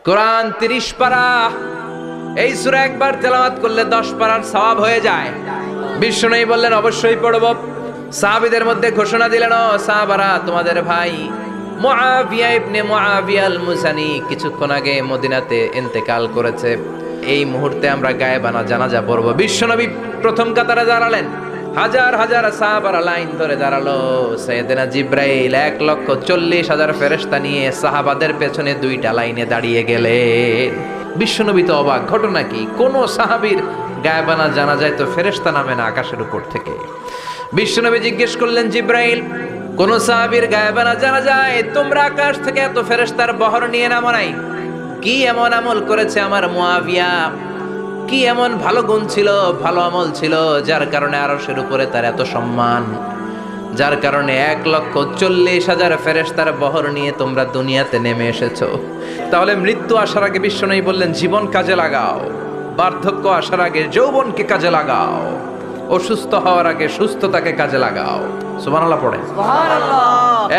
কোরআন 30 পারা, এই সূরা একবার তেলাওয়াত করলে 10 পারার সওয়াব হয়ে যায়। বিশ্বনবী বললেন অবশ্যই পড়ব। সাহাবীদের মধ্যে ঘোষণা দিলেন, ও সাহাবারা, তোমাদের ভাই মুআবিয়া ইবনে মুআবিয়া আল মুজানি কিছুক্ষণ আগে মদিনাতে ইন্তেকাল করেছে। এই মুহূর্তে আমরা গায়েবানা জানাজা পড়ব। বিশ্বনবী প্রথম কাতারে দাঁড়ালেন, হাজার হাজার সাহাবারা লাইন ধরে দাঁড়ালো। সাইয়েদনা জিব্রাইল 1,40,000 ফেরেশতা নিয়ে সাহাবাদের পেছনে 2টা লাইনে দাঁড়িয়ে গেলেন। বিশ্বনবী তো অবাক, ঘটনা কি? কোন সাহাবীর গায়েবানা জানাজায় তো ফেরেশতা নামে না আকাশের উপর থেকে। বিশ্বনবী জিজ্ঞেস করলেন, জিব্রাইল, কোন সাহাবীর গায়েবানা জানাজায় তোমরা আকাশ থেকে এত ফেরেশতার বহর নিয়ে নামো নাই? কি এমন আমল করেছে আমার মুআবিয়া? কি এমন ভালো গুণ ছিল, ভালো আমল ছিল, যার কারণে আরশের উপরে তার এত সম্মান, যার কারণে 1,40,000 ফেরেশতার বহর নিয়ে তোমরা দুনিয়াতে নেমে এসেছো? তাহলে মৃত্যু আসার আগে বিশ্বনবী বললেন, জীবন কাজে লাগাও, বার্ধক্য আসার আগে যৌবনকে কাজে লাগাও, অসুস্থ হওয়ার আগে সুস্থতাকে কাজে লাগাও। সুবহানাল্লাহ পড়ে।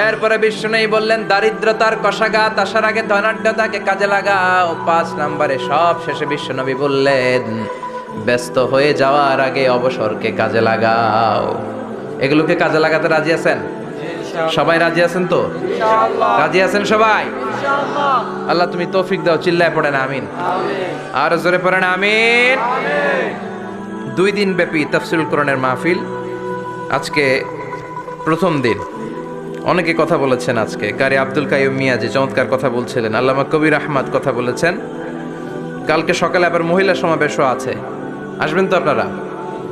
এরপরে বিশ্বনবী বললেন, দারিদ্রতার কষাঘাত আসার আগে ধনাঢ্যতাকে কাজে লাগাও। 5 নম্বরে সব শেষে বিশ্বনবী বললেন, ব্যস্ত হয়ে যাওয়ার আগে অবসরকে কাজে লাগাও। এগুলোকে কাজে লাগাতে রাজি আছেন? সবাই রাজি আছেন তো? রাজি আছেন সবাই? আল্লাহ তুমি তৌফিক দাও। চিল্লায় পড়েন আমিন। আর জোরে পড়েন আমিন। 2 দিন ব্যাপী তাফসীরুল কোরআনের মাহফিল, আজকে প্রথম দিন। অনেকে কথা বলেছেন আজকে। কারি আব্দুল কাইয়ুম মিয়াজি চমৎকার কথা বলছিলেন, আল্লামা কবির আহমদ কথা বলেছেন। কালকে সকালে আবার মহিলা সমাবেশও আছে। আসবেন তো আপনারা?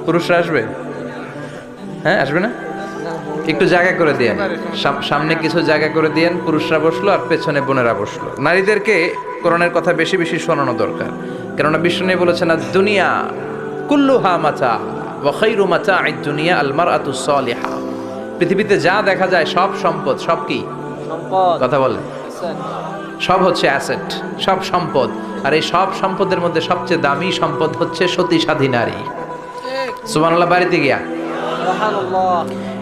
পুরুষরা আসবে? হ্যাঁ, আসবে না? একটু জায়গা করে দিয়েন, সামনে কিছু জায়গা করে দিয়েন। পুরুষরা বসলো আর পেছনে বোনেরা বসলো। নারীদেরকে কোরআনের কথা বেশি বেশি শোনানো দরকার, কেননা বিষ্ণু বলেছেন, আর দুনিয়া কুল্লুহা মাতা ওয়া খায়রু মাতা'আদ দুনিয়া আল মারআতুস সালিহা। পৃথিবীতে যা দেখা যায় সব সম্পদ। সব কি সম্পদ? কথা বলেন। সব হচ্ছে অ্যাসেট, সব সম্পদ। আর এই সব সম্পদের মধ্যে সবচেয়ে দামি সম্পদ হচ্ছে সতী সাধী নারী। সুবহানাল্লাহ। বাড়িতে গিয়া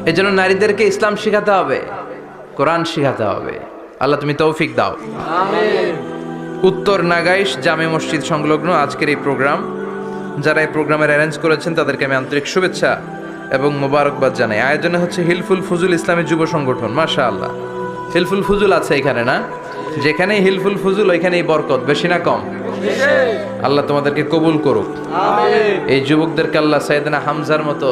এই জন্য নারীদেরকে ইসলাম শিখাতে হবে, কোরআন শিখাতে হবে। আল্লাহ তুমি তৌফিক দাও। আমিন। উত্তর নাগাইশ জামে মসজিদ সংলগ্ন আজকের এই প্রোগ্রাম, যারা এই প্রোগ্রামের অ্যারেঞ্জ করেছেন তাদেরকে আমি আন্তরিক শুভেচ্ছা এবং মোবারকবাদ জানাই। আয়োজনে হচ্ছে হিলফুল ফুজুল ইসলামী যুব সংগঠন। মাশাআল্লাহ, হিলফুল ফুজুল আছে এখানে না? যেখানেই হিলফুল ফুজুল ওইখানেই বরকত, বেশি না কম? আল্লাহ তোমাদেরকে কবুল করুক। আমিন। এই যুবকদেরকে আল্লাহ সাইয়েদনা হামজার মতো,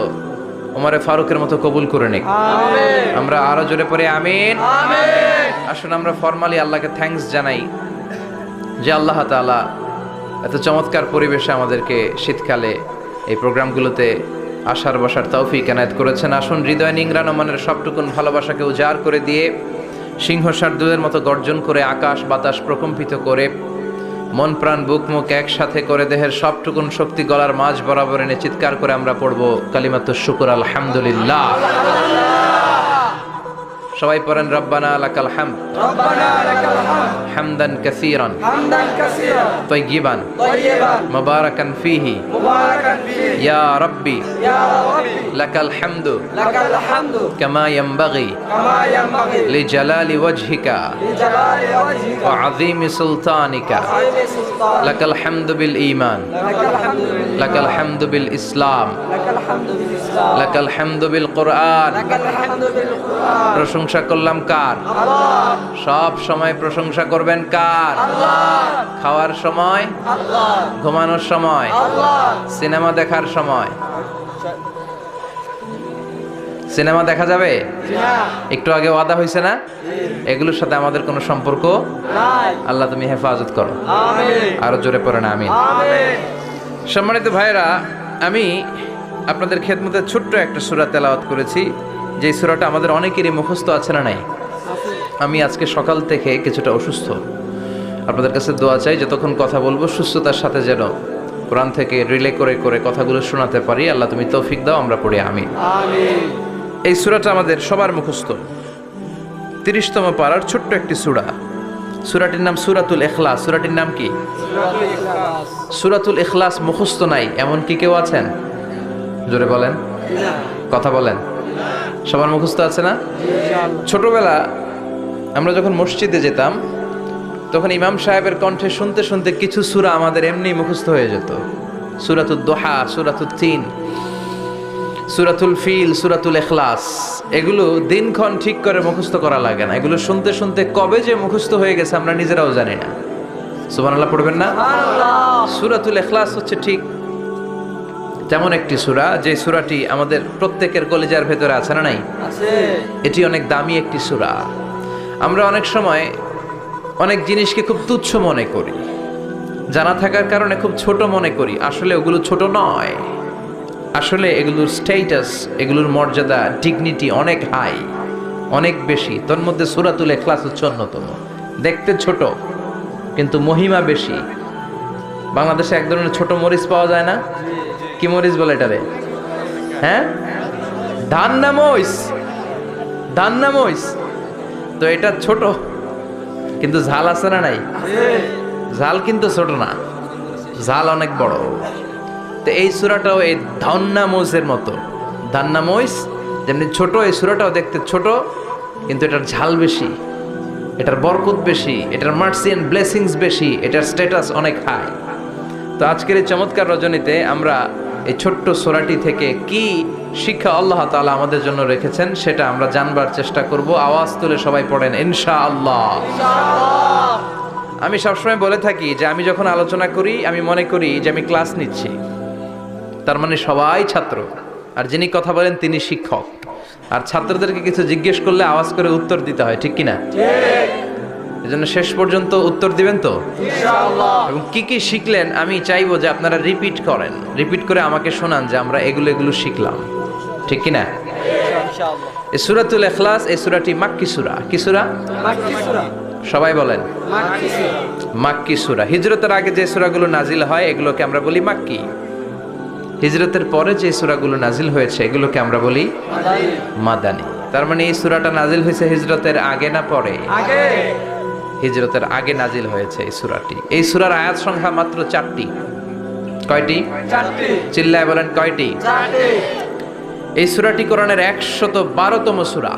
ওমরে ফারুকের মতো কবুল করে নিক। আমিন। আমরা আরো জোরে পড়ে আমিন। আমিন। আসুন আমরা ফরমালি আল্লাহকে থ্যাঙ্কস জানাই যে আল্লাহ তাআলা এত চমৎকার পরিবেশে আমাদেরকে শীতকালে এই প্রোগ্রামগুলোতে আসার বসার তৌফিক এনায়েত করেছেন। আসুন হৃদয় নিংড়ানো মনের সবটুকুন ভালোবাসাকে উজাড় করে দিয়ে, সিংহ শার্দুলের মতো গর্জন করে, আকাশ বাতাস প্রকম্পিত করে, মন প্রাণ বুক মুখ একসাথে করে, দেহের সবটুকুন শক্তি গলার মাঝ বরাবর এনে চিৎকার করে আমরা পড়ব কালিমাতুশ শুকর আলহামদুলিল্লাহ। সবাই পড়েন, রব্বানা লাকাল হামদ, রব্বানা লাকাল হামদ, হামদান কাসীরান, হামদান কাসীরান, তাইয়িবান, তাইয়িবান, মুবারাকান ফীহি, মুবারাকান ফীহি, ইয়া রাব্বি, ইয়া রাব্বি, লাকাল হামদু, লাকাল হামদু, কামা ইয়ানবাগি, কামা ইয়ানবাগি, লিজালালি ওয়াজহিকা, লিজালালি ওয়াজহিকা, ওয়া আযীমি সুলতানিকা, ওয়া আযীমি সুলতানিকা, লাকাল হামদু বিল ঈমান, লাকাল হামদু বিল ঈমান, লাকাল হামদু বিল ইসলাম, লাকাল হামদু বিল ইসলাম, লাকাল হামদু বিল কুরআন, লাকাল হামদু বিল কুরআন। প্রশংসা করলাম কার? আল্লাহ। সব সময় প্রশংসা করবেন কার? আল্লাহ। খাওয়ার সময় আল্লাহ, ঘুমানোর সময় আল্লাহ, সিনেমা দেখার সময়। সিনেমা দেখা যাবে? একটু আগে ওয়াদা হয়েছে না? এগুলোর সাথে আমাদের কোনো সম্পর্ক নাই। আল্লাহ তুমি হেফাজত করো। আমিন। আরো জোরে পড়েন আমিন। আমিন। সম্মানিত ভাইরা, আমি আপনাদের খেদমতে ছোট্ট একটা সূরা তেলাওয়াত করেছি, যে সূরাটা আমাদের অনেকেরই মুখস্থ আছে না নাই? আমি আজকে সকাল থেকে কিছুটা অসুস্থ। আপনাদের কাছে দোয়া চাই, যতক্ষণ কথা বলবো সুস্থতার সাথে যেন কোরআন থেকে রিলে করে করে কথাগুলো শোনাতে পারি। আল্লাহ তুমি তৌফিক দাও। আমরা পড়ি আমিন। আমিন। এই সূরাটা আমাদের সবার মুখস্থ, 30তম পারার ছোট্ট একটি সূরা। সূরাটির নাম সূরাতুল ইখলাস। সূরাটির নাম কি? সূরাতুল ইখলাস। সূরাতুল ইখলাস মুখস্থ নাই এমন কি কেউ আছেন? জোরে বলেন, কথা বলেন। সবার মুখস্থ আছে না? ছোটবেলা আমরা যখন মসজিদে যেতাম তখন ইমাম সাহেবের কণ্ঠে শুনতে শুনতে কিছু সূরা আমাদের এমনি মুখস্থ হয়ে যেত। সূরাতুদ দোহা, সূরাতুত তিন, সূরাতুল ফিল, সূরাতুল ইখলাস, এগুলো দিনক্ষণ ঠিক করে মুখস্থ করা লাগে না। এগুলো শুনতে শুনতে কবে যে মুখস্থ হয়ে গেছে আমরা নিজেরাও জানি না। সুবহানাল্লাহ পড়বেন না? সূরাতুল ইখলাস হচ্ছে ঠিক তেমন একটি সূরা যে সূরাটি আমাদের প্রত্যেকের কলিজার ভেতরে আছে না নাই? আছে। এটি অনেক দামি একটি সূরা। আমরা অনেক সময় অনেক জিনিসকে খুব তুচ্ছ মনে করি, জানা থাকার কারণে খুব ছোট মনে করি। আসলে ওগুলো ছোট নয়, আসলে এগুলোর স্ট্যাটাস, এগুলোর মর্যাদা, ডিগনিটি অনেক হাই, অনেক বেশি। তোর মধ্যে সূরাতুল ইখলাস হচ্ছে অন্যতম। দেখতে ছোট কিন্তু মহিমা বেশি। বাংলাদেশে এক ধরনের ছোট মরিচ পাওয়া যায় না? কি মরিচ বলে এটারে? হ্যাঁ, ধান্না মরিচ, ধান্না মরিচ। তো এটা ছোট কিন্তু ঝাল আছে না নাই? ঝাল কিন্তু ছোট না, ঝাল অনেক বড়। তো এই সূরাটাও এই ধান্না মরিচের মতো। ধান্না মরিচ যেমনি ছোট, এই সূরাটাও দেখতে ছোট কিন্তু এটার ঝাল বেশি, এটার বরকত বেশি, এটার মার্সি এন্ড ব্লেসিংস বেশি, এটার স্ট্যাটাস অনেক হাই। তো আজকের এই চমৎকার রজনীতে আমরা এই ছোট্ট সূরাটি থেকে কি শিক্ষা আল্লাহ তাআলা আমাদের জন্য রেখেছেন সেটা আমরা জানবার চেষ্টা করব। আওয়াজ তুলে সবাই পড়েন ইনশাআল্লাহ। আমি সবসময় বলে থাকি যে আমি যখন আলোচনা করি আমি মনে করি যে আমি ক্লাস নিচ্ছি, তার মানে সবাই ছাত্র, আর যিনি কথা বলেন তিনি শিক্ষক। আর ছাত্রদেরকে কিছু জিজ্ঞেস করলে আওয়াজ করে উত্তর দিতে হয়, ঠিক কিনা? এজন্য শেষ পর্যন্ত উত্তর দিবেন তো ইনশাআল্লাহ। এবং কি কি শিখলেন আমি চাইবো যে আপনারা রিপিট করেন, রিপিট করে আমাকে শোনান যে আমরা এগুলো শিখলাম, ঠিক কিনা? ইনশাআল্লাহ। এই সূরাতুল ইখলাস, এই সূরাটি মাক্কি সূরা। কি সূরা? মাক্কি সূরা। সবাই বলেন মাক্কি সূরা। মাক্কি সূরা। হিজরতের আগে যে সূরাগুলো নাজিল হয় এগুলোকে আমরা বলি মাক্কি। হিজরতের পরে যে সূরাগুলো নাজিল হয়েছে এগুলোকে আমরা বলি মাদানী। তার মানে এই সূরাটা নাজিল হয়েছে হিজরতের আগে না পরে? আগে। হিজরতের আগে নাজিল হয়েছে এই সূরাটি। এই সূরার আয়াত সংখ্যা মাত্র 4টি। কয়টি? 4টি। চিল্লায় বলেন কয়টি? 4টি। এই সূরাটি কোরআনের 112তম সূরা,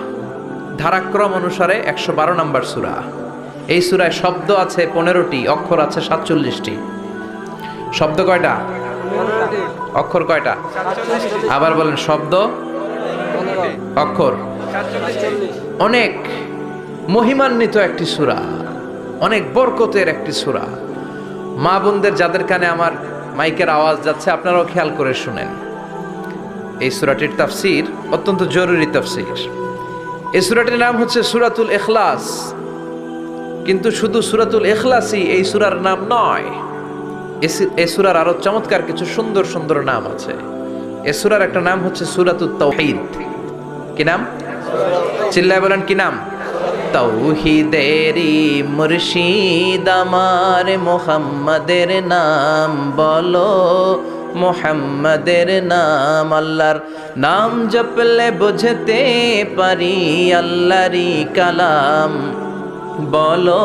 ধারাক্রম অনুসারে 112 নম্বর সূরা। এই সূরায় শব্দ আছে 15টি, অক্ষর আছে 47টি। শব্দ কয়টা? 15টি। অক্ষর কয়টা? 47টি। আবার বলেন শব্দ 15, অক্ষর 47। অনেক মহিমান্বিত একটি সূরা, অনেক বরকতের একটি সূরা। মা বোনদের যাদের কানে আমার মাইকের আওয়াজ যাচ্ছে আপনারাও খেয়াল করে শুনেন। এই সূরাটির তাফসীর অত্যন্ত জরুরি তাফসীর। এই সূরাটির নাম হচ্ছে সূরাতুল ইখলাস, কিন্তু শুধু সূরাতুল ইখলাসই এই সূরার নাম নয়। এই সূরার আরো চমৎকার কিছু সুন্দর সুন্দর নাম আছে। এই সূরার একটা নাম হচ্ছে সূরাতুত তাওহীদ। কি নাম? চিল্লায় বলেন কি নাম? তাওহীদেরি মুর্শিদ আমার মুহাম্মাদের নাম বলো, মুহাম্মাদের নাম। আল্লাহর নাম জপলে বুঝতে পারি আল্লাহরই কালাম, বলো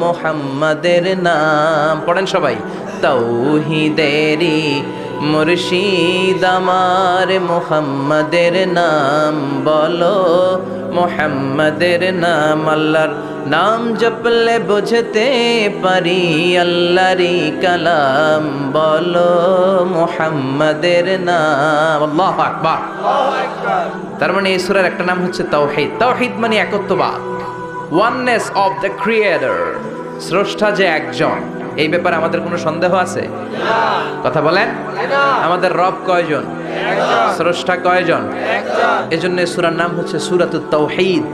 মুহাম্মাদের নাম। পড়েন সবাই। তাওহীদেরি মুর্শিদ আমার মুহাম্মাদের নাম বলো, মুহাম্মাদের নাম। আল্লাহর নাম জপলে বুঝতে পারি আল্লাহরই কালাম, বলো মুহাম্মাদের নাম। আল্লাহু আকবার। তার মানে এই সূরার একটা নাম হচ্ছে তাওহীদ। তাওহীদ মানে একত্ববাদ, ওয়াননেস অফ দ্য ক্রিয়েটর। স্রষ্টা যে একজন, এই ব্যাপারে আমাদের কোনো সন্দেহ আছে? না। কথা বলেন। আমাদের রব কয়জন? একজন। স্রষ্টা কয়জন? একজন। এজন্য সূরার নাম হচ্ছে সূরাতুত তাওহীদ।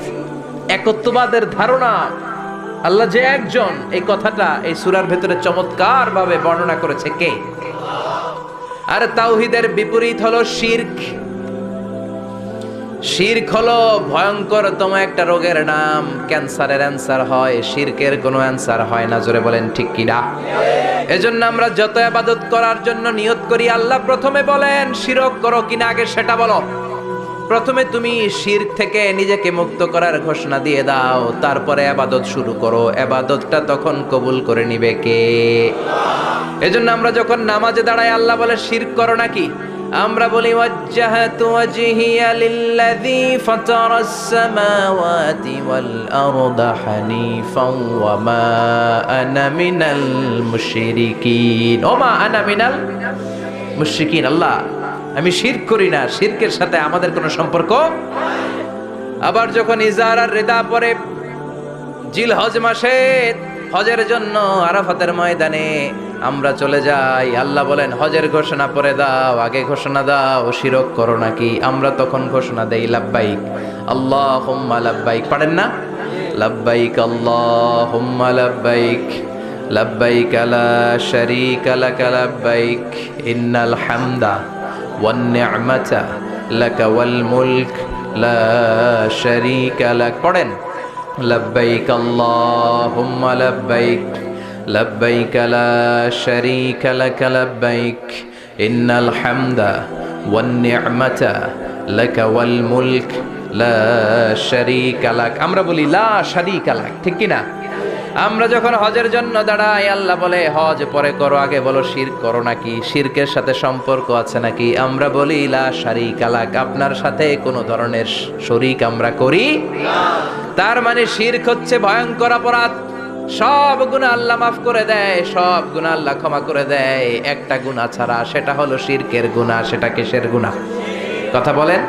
একত্ববাদের ধারণা, আল্লাহ যে একজন, এই কথাটা এই সূরার ভেতরে চমৎকার ভাবে বর্ণনা করেছে কে? আর তাওহীদের বিপরীত হলো শিরক। শিরক হলো ভয়ঙ্করতম একটা রোগের নাম। ক্যান্সারের অ্যান্সার হয়, শিরকের কোনো অ্যান্সার হয় না। জোরে বলেন ঠিক কিনা? এজন্য আমরা যত ইবাদত করার জন্য নিয়ত করি, আল্লাহ প্রথমে বলেন শিরক করো কিনা আগে সেটা বলো। প্রথমে তুমি শিরক থেকে নিজেকে মুক্ত করার ঘোষণা দিয়ে দাও, তারপরে ইবাদত শুরু করো। ইবাদতটা তখন কবুল করে নিবে কে? এজন্য আমরা যখন নামাজে দাঁড়াই আল্লাহ বলে শিরক করো নাকি? আমরা বলি ওয়াজ্জাহাতু ওয়াজহিয়া লিল্লাযী ফাতারাস সামাওয়াতি ওয়াল আরদা হানিফাও ওয়া মা আনা মিনাল মুশরিকিন। ওমা আনা মিনাল মুশরিকিন, আল্লাহ আমি শিরক করি না, শিরকের সাথে আমাদের কোনো সম্পর্ক। আবার যখন ইজার আর রিদা পরে জিলহজ মাসে হজের জন্য আরাফাতের ময়দানে আমরা চলে যাই, আল্লাহ বলেন হজের ঘোষণা পরে দাও, আগে ঘোষণা দাও শিরক করো নাকি। আমরা তখন ঘোষণা দেই লাব্বাইক আল্লাহুম্মা লাব্বাইক। পারেন না? লাব্বাইক আল্লাহুম্মা লাব্বাইক লাব্বাইক লা শারীকা লাক লাব্বাইক ইন্নাল হামদা ওয়ান নি'মাতা লাকা ওয়াল মুলক লা শারীকা লাক। পড়েন লব্বাইক আল্লাহুম্মা লব্বাইক লব্বাইক লা শারীকা লাক লব্বাইক ইন্নাল হামদা ওয়ান নি'মাতা লাকা ওয়াল মুলক লা শারীকা লাক। আমরা বলি লা শারীকা লাক, ঠিক কি না? আমরা যখন হজের জন্য দাঁড়াই, আল্লাহ বলে হজ পরে করো, আগে বলো শিরক করো নাকি, শিরকের সাথে সম্পর্ক আছে নাকি। আমরা বলি লা শারীকা লাক, আপনার সাথে কোনো ধরনের শরীক আমরা করি না। তার মানে শিরক হচ্ছে ভয়ঙ্কর অপরাধ। সব গুনাহ আল্লাহ মাফ করে দেয়, সব গুনাহ আল্লাহ ক্ষমা করে দেয়, একটা গুনাহ ছাড়া, সেটা হলো শিরকের গুনাহ। সেটা কিসের গুনাহ? কথা বলেন।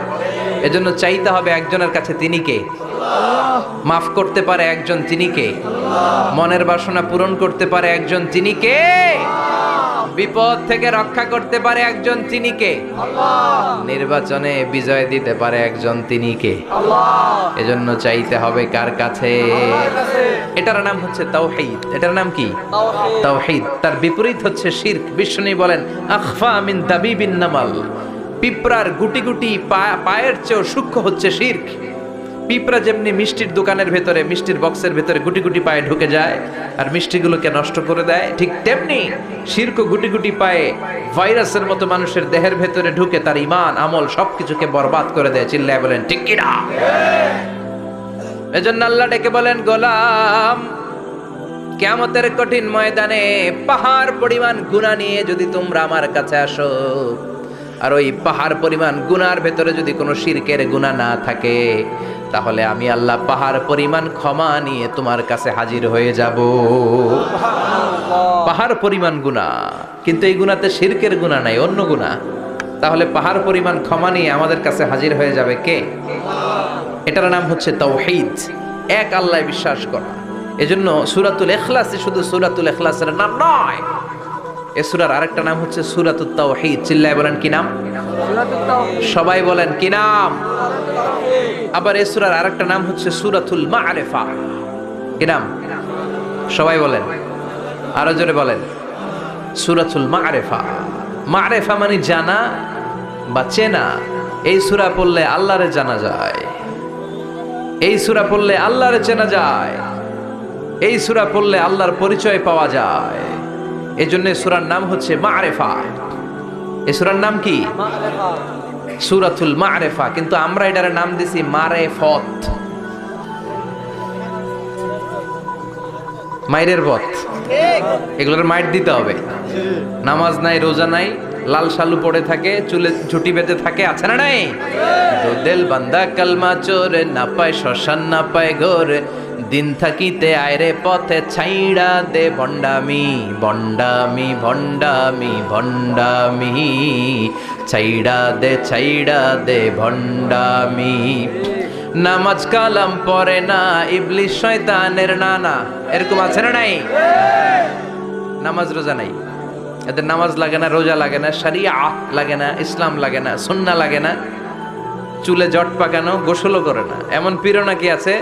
এজন্য চাইতে হবে একজনের কাছে, তিনি কে? মাফ করতে পারে একজন, তিনি কে? মনের বাসনা পূরণ করতে পারে একজন, তিনি কে? বিপদ থেকে রক্ষা করতে পারে একজন, তিনি কে? নির্বাচনে বিজয় দিতে পারে একজন, তিনি কে? এজন্য চাইতে হবে কার কাছে? এটার নাম হচ্ছে তাওহীদ। এটার নাম কি? তাওহীদ। তার বিপরীত হচ্ছে শিরক। বিষ্ণু বলেন আখফা মিন দাবিবিন নামাল, পিঁপড়ার গুটি গুটি পায়ের চেয়েও সূক্ষ্ম হচ্ছে শিরক। পিঁপড়া যেমনি মিষ্টির দোকানের ভেতরে, মিষ্টির বক্সের ভেতরে গুটি গুটি পায়ে ঢুকে যায় আর মিষ্টিগুলোকে নষ্ট করে দেয়, ঠিক তেমনি শিরক গুটি গুটি পায়ে ভাইরাসের মতো মানুষের দেহের ভেতরে ঢুকে তার ঈমান আমল সবকিছুকে বরবাদ করে দেয়। চিল্লায় বলেন ঠিক কি না? এজন্য আল্লাহ ডেকে বলেন গোলাম, কিয়ামতের কঠিন ময়দানে পাহাড় পরিমাণ গুনাহ নিয়ে যদি তোমরা আমার কাছে আসো, আর ওই পাহাড় পরিমাণ গুনার ভেতরে যদি কোনো শিরকের গুনাহ না থাকে, তাহলে আমি আল্লাহ পাহাড় পরিমাণ ক্ষমা নিয়ে তোমার কাছে হাজির হয়ে যাব। পাহাড় পরিমাণ গুনাহ, কিন্তু এই গুনাতে শিরকের গুনাহ নাই, অন্য গুনাহ। তাহলে পাহাড় পরিমাণ ক্ষমা নিয়ে আমাদের কাছে হাজির হয়ে যাবে কে? এটার নাম হচ্ছে তাওহীদ, এক আল্লাহ বিশ্বাস করা। এজন্য সূরাতুল ইখলাস শুধু সূরাতুল ইখলাসের নাম নয়, এই সূরার আরেকটা নাম হচ্ছে সূরাতুত তাওহীদ। চিল্লায় বলেন কি নাম? সবাই বলেন কি নাম? আবার এই সূরার আরেকটা নাম হচ্ছে সূরাতুল মা'রিফা। কি নাম? সবাই বলেন, আরো জোরে বলেন, সূরাতুল মা'রিফা। মা'রিফা মানে জানা বা চেনা। এই সূরা পড়লে আল্লাহরে জানা যায়, এই সূরা পড়লে আল্লাহরে চেনা যায়, এই সূরা পড়লে আল্লাহর পরিচয় পাওয়া যায়। এই জন্য সূরার নাম হচ্ছে মা'রিফা। এই সূরার নাম কি? সূরাতুল মা'রিফা। কিন্তু আমরা এটার নাম দিছি মারেফত, মাইরের পথ। এগুলোর মাইর দিতে হবে। নামাজ নাই, রোজা নাই, লাল শালু পড়ে থাকে, চুলে ঝুটি বেঁধে থাকে, আছে না নাই? দিল বান্দা কালমা চোরে, না পায় শ্মশান না পায় ঘর, দিন থাকিতে আয়রে পথে ছাইড়া দে ভণ্ডামি, ভণ্ডামি ভণ্ডামি ভণ্ডামি, ছাইড়া দে ভণ্ডামি। নামাজ কালাম পড়ে না, ইবলিস শয়তানের নানা, এরকম আছে না নাই? নামাজ রোজা নাই, এদের নামাজ লাগে না, রোজা লাগে না, শরিয়া লাগে না, ইসলাম লাগে না, সুন্নাহ লাগে না, চুলে জট পাকানো, গোসলও করে না। এমন পীর নাকি আছে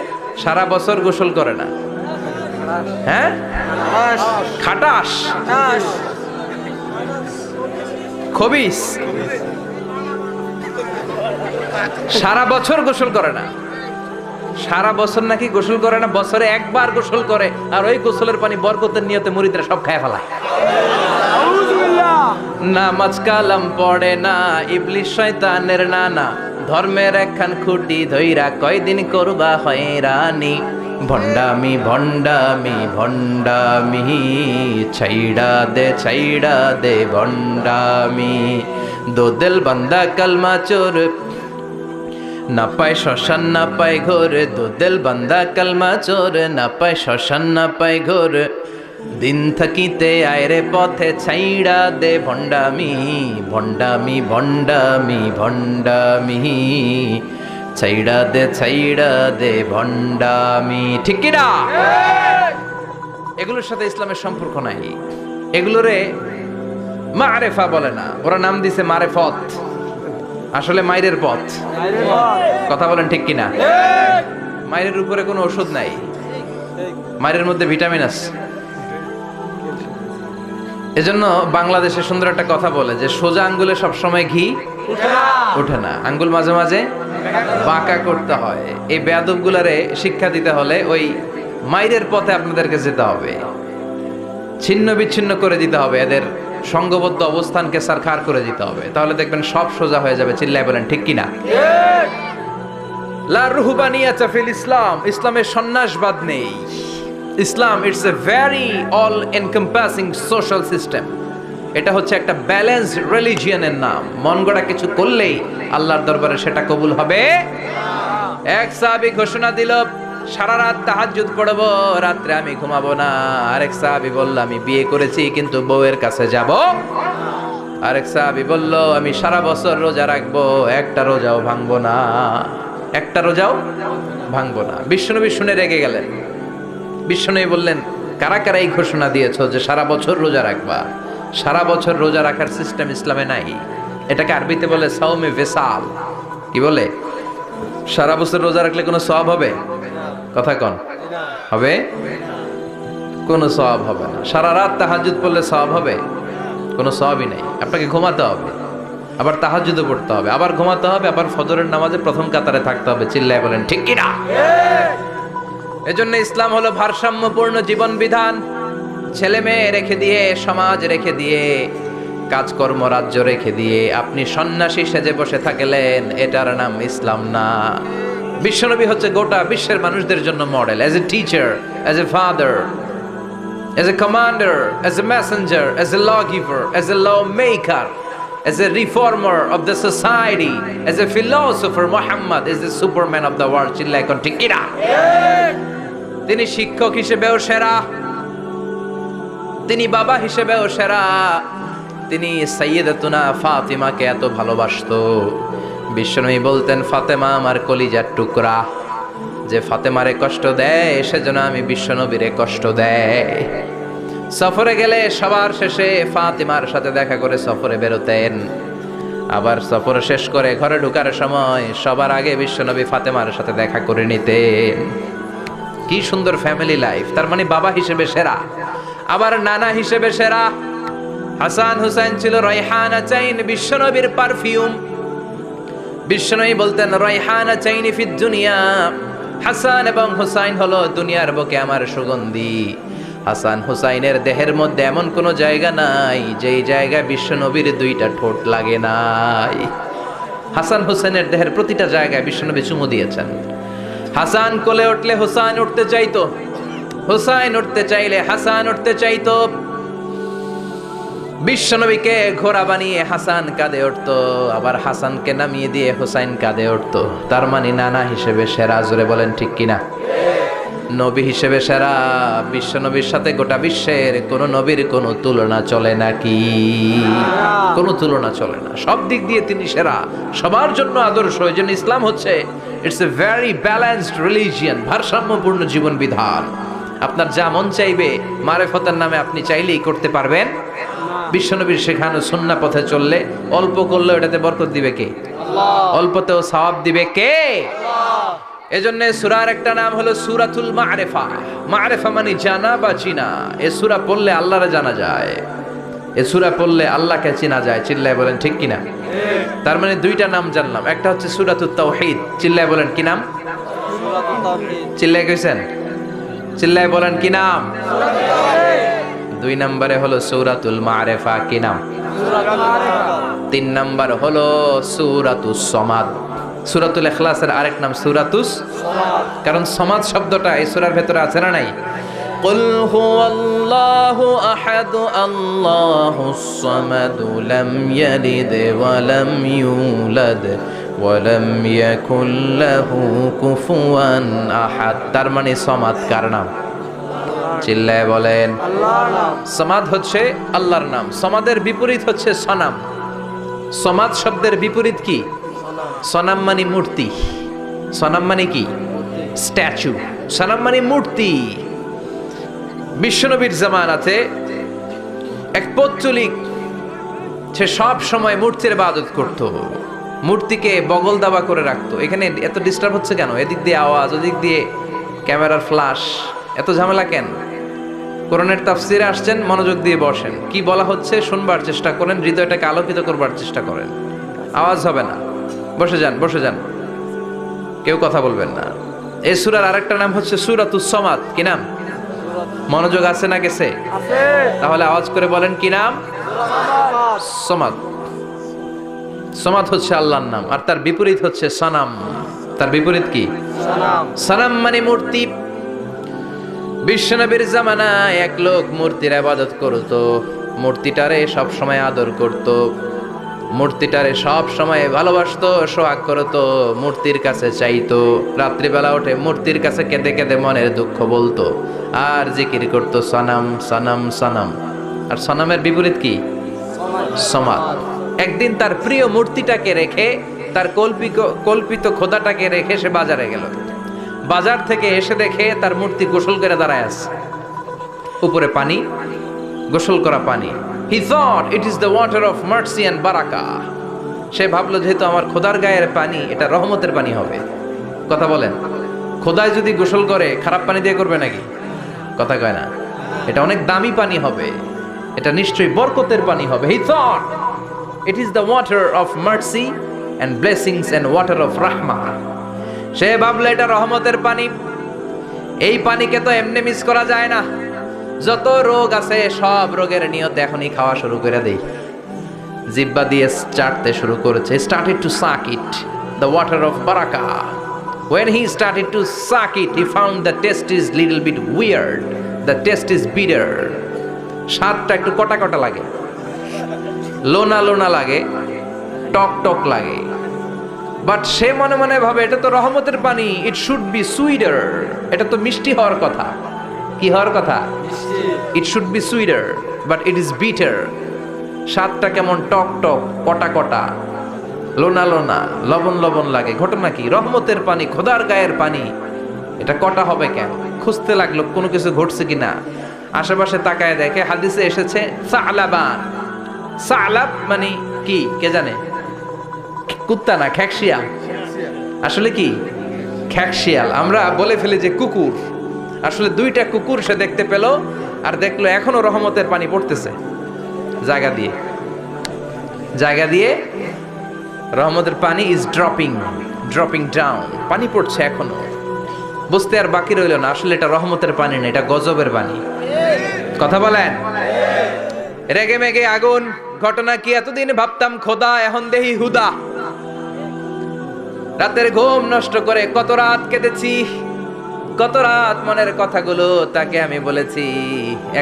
সারা বছর গোসল করে না। হ্যাঁ, খাটাস, খবিস, সারা বছর গোসল করে না। সারা বছর নাকি গোসল করে না, বছরে একবার গোসল করে, আর ওই গোসলের পানি বরকতের নিয়তে মুরিদরা সব খায় ফেলায়। নামাজ কালাম পড়ে না, ইবলিস শয়তানের নানা, ধর্মের একখান খুঁটি ধইরা কয়দিন করবা হয়রানি, ভণ্ডামি ভণ্ডামি ভণ্ডামি, ছাইড়া দে ভণ্ডামি, দো দিল বান্দা কালমা চোর, না পায় শ্মশান না পায় ঘোর, দো দিল বান্দা কালমা চোর, না পায় শ্মশান না পায় ঘোর। দিন থাকিতে আয়রে পথে ছাইড়া দে ভণ্ডামি, ভণ্ডামি ভণ্ডামি ভণ্ডামি, ছাইড়া দে ভণ্ডামি। ঠিক কি না? এগুলোর সাথে ইসলামের সম্পর্ক নাই। এগুলোরে মারেফা বলে না, ওরা নাম দিছে মারেফত, আসলে মাইরের পথ। কথা বলেন ঠিক কিনা? মাইরের উপরে কোনো ওষুধ নাই, মাইরের মধ্যে ভিটামিন আছে। এজন্য বাংলাদেশে সুন্দর একটা কথা বলে যে সোজা আঙ্গুলে সবসময় ঘি ওঠে না, আঙ্গুল মাঝে মাঝে বাঁকা করতে হয়। এই বেয়াদব গুলারে শিক্ষা দিতে হলে ওই মাইরের পথে আপনাদেরকে যেতে হবে, ছিন্ন বিচ্ছিন্ন করে দিতে হবে, এদের সংঘবদ্ধ অবস্থানকে সারখার করে দিতে হবে, তাহলে দেখবেন সব সোজা হয়ে যাবে। চিল্লায় বলেন ঠিক কিনা? লা রুহবানিয়াতা ফিল ইসলাম, ইসলামে সন্ন্যাসবাদ নেই। Islam it's a very all encompassing social system. এটা হচ্ছে একটা ব্যালেন্সড রিলিজিয়নের নাম। মন গড়া কিছু করলেই আল্লাহর দরবারে সেটা কবুল হবে। এক সাহাবী ঘোষণা দিল, সারা রাত তাহাজ্জুদ পড়ব, রাত্রে আমি ঘুমাবো না। আরেক সাহাবী বলল, আমি বিয়ে করেছি কিন্তু বউয়ের কাছে যাব। আরেক সাহাবী বলল, আমি সারা বছর রোজা রাখবো, একটা রোজাও ভাঙবো না, একটা রোজাও ভাঙবো না। বিশ্বনবী শুনে রেগে গেলেন। বিশ্বনবী বললেন, কারা কারা এই ঘোষণা দিয়েছো যে সারা বছর রোজা রাখবা? সারা বছর রোজা রাখার সিস্টেম ইসলামে নাই। এটাকে আরবিতে বলে সাওমে ভেসাল। কি বলে? সারা বছর রোজা রাখলে কোনো সওয়াব হবে? কথা কন, হবে? কোনো সওয়াব হবে না। সারা রাত তাহাজ্জুদ পড়লে সওয়াব হবে? কোনো সওয়াবই নাই। আপনাকে ঘুমাতে হবে, আবার তাহাজ্জুদও পড়তে হবে, আবার ঘুমাতে হবে, আবার ফজরের নামাজে প্রথম কাতারে থাকতে হবে। চিল্লায় বলেন ঠিক কি না? এজন্য ইসলাম হলো ভারসাম্যপূর্ণ জীবন বিধান। ছেলে মেয়ে রেখে দিয়ে, সমাজ রেখে দিয়ে, কাজকর্ম রাজ্য রেখে দিয়ে আপনি সন্ন্যাসী সেজে বসে থাকলেন, এটার নাম ইসলাম না। বিশ্বনবী হচ্ছে গোটা বিশ্বের মানুষদের জন্য model, as a teacher, as a father, as a commander, as a messenger, as a law giver, as a law maker, as a reformer of the society, as a philosopher. Muhammad is the superman of the world. চিল্লায় কোন ঠিক কিনা? তিনি শিক্ষক হিসেবেও সেরা, তিনি বাবা হিসেবেও সেরা। তিনি সাইয়্যিদাতুনা ফাতিমাকে এত ভালোবাসতো, বিশ্বনবী বলতেন, ফাতেমা আমার কলিজার টুকরা, যে ফাতেমারে কষ্ট দেয় সেজন্য আমি বিশ্বনবীরে কষ্ট দেয়। সফরে গেলে সবার শেষে ফাতিমার সাথে দেখা করে সফরে বেরোতেন, আবার সফর শেষ করে ঘরে ঢোকার সময় সবার আগে বিশ্বনবী ফাতেমার সাথে দেখা করে নিতেন। কি সুন্দর ফ্যামিলি লাইফ। তার মানে বাবা হিসেবে সেরা, আবার নানা হিসেবে সেরা। হাসান হুসাইন ছিল রায়হানা চাইন, বিশ্বনবীর পারফিউম। বিশ্বনবী বলতেন, রায়হানা চাইনি ফিদ দুনিয়া, হাসান এবং হুসাইন হলো দুনিয়ার বুকে আমার সুগন্ধি। হাসান হুসাইনের দেহের মধ্যে এমন কোনো জায়গা নাই যেই জায়গায় বিশ্বনবীর দুইটা ঠোঁট লাগে নাই। হাসান হুসাইনের দেহের প্রতিটা জায়গায় বিশ্বনবী চুমু দিয়েছেন। হাসান কোলে উঠলে হুসাইন উঠতে চাইতো, হুসাইন উঠতে চাইলে হাসান উঠতে চাইতো। বিশ্বনবীকে ঘোড়া বানিয়ে হাসান কাঁধে উঠতো, আবার হাসানকে নামিয়ে দিয়ে হুসাইন কাঁধে উঠতো। তার মানে নানা হিসেবে সেরা। জোরে বলেন ঠিক কিনা? নবী হিসেবে সেরা। বিশ্বনবীর সাথে গোটা বিশ্বের কোন নবীর কোন তুলনা চলে নাকি? কোনো তুলনা চলে না। সব দিক দিয়ে তিনি সেরা, সবার জন্য আদর্শ। এই জন্য ইসলাম হচ্ছে it's a very balanced religion, ভারসাম্যপূর্ণ জীবন বিধান। আপনার যা মন চাইবে মারেফতের নামে আপনি চাইলেই করতে পারবেন। বিশ্বনবীর শেখানো সুন্নাহ পথে চললে অল্প করলেও এটাতে বরকত দিবে কে? আল্লাহ। অল্পতেও সওয়াব দিবে কে? আল্লাহ। এজন্য সূরার একটা নাম হলো সূরাতুল মা'রিফা। মা'রিফা মানে জানা বা চিনা। এই সূরা পড়লে আল্লাহরে জানা যায়, এই সূরা পড়লে আল্লাহকে চেনা যায়। চিল্লায় বলেন ঠিক কিনা? তার মানে দুইটা নাম জানলাম, একটা হচ্ছে সূরাতুত তাওহীদ। চিল্লায় বলেন কি নাম? সূরাতুত তাওহীদ। চিল্লায় কইছেন? চিল্লায় বলেন কি নাম? সূরাতুত তাওহীদ। দুই নম্বরে হলো সূরাতুল মা'রিফা। কি নাম? সূরাতুল মা'রিফা। তিন নম্বর হলো সূরাতুস সমাদ। সূরাতুল ইখলাসের আরেক নাম সূরাতুস সমাদ, কারণ সমাদ শব্দটা এই সূরার ভেতরে আছে না নাই? কুল হুয়াল্লাহু আহাদ আল্লাহুস সামাদ লাম ইয়ালিদ ওয়া লাম ইউলাদ ওয়া লাম ইয়াকুল লাহু কুফুয়ান আহাদ। তার মানে সমাদ কার নাম? চিল্লায় বলেন। আল্লাহর নাম। সমাদ হচ্ছে আল্লাহর নাম। সমাদের বিপরীত হচ্ছে সনাম। সমাদ শব্দের বিপরীত কি? সনাম মানে মূর্তি। সনাম মানে কি? স্ট্যাচু। সনাম মানে মূর্তি। বিশ্বনবীর জামানাতে এক পৌত্তলিক, সে সব সময় মূর্তির ইবাদত করত, মূর্তিকে বগল দাবা করে রাখতো। এখানে এত ডিস্টার্ব হচ্ছে কেন? এদিক দিয়ে আওয়াজ, ওদিক দিয়ে ক্যামেরার ফ্ল্যাশ, এত ঝামেলা কেন? কোরআনের তাফসিরে আসছেন, মনোযোগ দিয়ে বসেন, কি বলা হচ্ছে শুনবার চেষ্টা করেন, হৃদয়টাকে আলোকিত করবার চেষ্টা করেন। আওয়াজ হবে না, বসে যান, বসে যান, কেউ কথা বলবেন না। এই সূরার আরেকটা নাম হচ্ছে সূরাতুস সমাদ। কি নাম? মনোযোগ আছে না গেছে? তাহলে আওয়াজ করে বলেন কি নাম? সমাদ। সমাদ হচ্ছে আল্লাহর নাম, আর তার বিপরীত হচ্ছে সনাম। তার বিপরীত কি? সনাম মানে মূর্তি। বিশ্বনবীর জামানায় এক লোক মূর্তির ইবাদত করত, মূর্তিটারে সব সময় আদর করত, মূর্তিটারে সব সময় ভালোবাসতো, সোহাগ করতো, মূর্তির কাছে চাইতো। রাত্রিবেলা উঠে মূর্তির কাছে কেঁদে কেঁদে মনের দুঃখ বলতো, আর জিকির করতো সনাম সনাম সনাম। আর সনামের বিপরীত কি? সমাদ। একদিন তার প্রিয় মূর্তিটাকে রেখে, তার কল্পিত খোদাটাকে রেখে সে বাজারে গেল। বাজার থেকে এসে দেখে তার মূর্তি গোসল করে দাঁড়ায় আছে, উপরে পানি, গোসল করা পানি। He thought it is the water of mercy and barakah. সে ভাবলো যেহেতু আমার খোদার গায়ের পানি, এটা রহমতের পানি হবে। কথা বলেন, খোদায় যদি গোসল করে খারাপ পানি দিয়ে করবে নাকি? কথা কয় না। এটা অনেক দামি পানি হবে, এটা নিশ্চয়ই বরকতের পানি হবে। He thought it is the water of mercy and blessings and water of rahmah. সে ভাবলো এটা রহমতের পানি। এই পানিকে তো এমনি মিস করা যায় না। যত রোগ আছে সব রোগের নিয়তে এখনই খাওয়া শুরু করে দেই। জিহ্বা দিয়ে চাটতে শুরু করেছে। Started to suck it, the water of barakah. When he started to suck it, he found the taste is little bit weird. The taste is bitter. স্বাদটা একটু কটা কটা লাগে, লোনা লোনা লাগে, টক টক লাগে। বাট সে মনে মনে ভাবে এটা তো রহমতের পানি, ইট শুড বি সুইটার। এটা তো মিষ্টি হওয়ার কথা। কি হওয়ার কথা? It should be sweeter, but it is bitter. স্বাদটা কেমন টক টক, কটা কটা, লোনা লোনা, লবণ লবণ লাগে। ঘটনা কি? রহমতের পানি, খোদার গায়ের পানি, এটা কটা হবে কেন? খুঁজতে লাগলো কোনো কিছু ঘটছে কিনা। আশেপাশে তাকায় দেখে হাদিসে এসেছে সালাবান। সালাব মানে কি কে জানে? কুত্তা না, খ্যাকশিয়াল। আসলে কি? খ্যাকশিয়াল। আমরা বলে ফেলি যে কুকুর, আসলে দুইটা কুকুর সে দেখতে পেল, আর দেখলো এখনো রহমতের পানি পড়তেছে জায়গা দিয়ে, জায়গা দিয়ে রহমতের পানি ইজ ড্রপিং ডাউন। পানি পড়ছে এখনো। বুঝতে আর বাকি রইল না, আসলে এটা রহমতের পানি না, এটা গজবের পানি। কথা বলেন। রেগে মেগে আগুন। ঘটনা কি? এতদিন ভাবতাম খোদা, এখন দেহি হুদা। রাতের ঘুম নষ্ট করে কত রাত কেঁদেছি, কত রাত মনের কথাগুলো তাকে আমি বলেছি,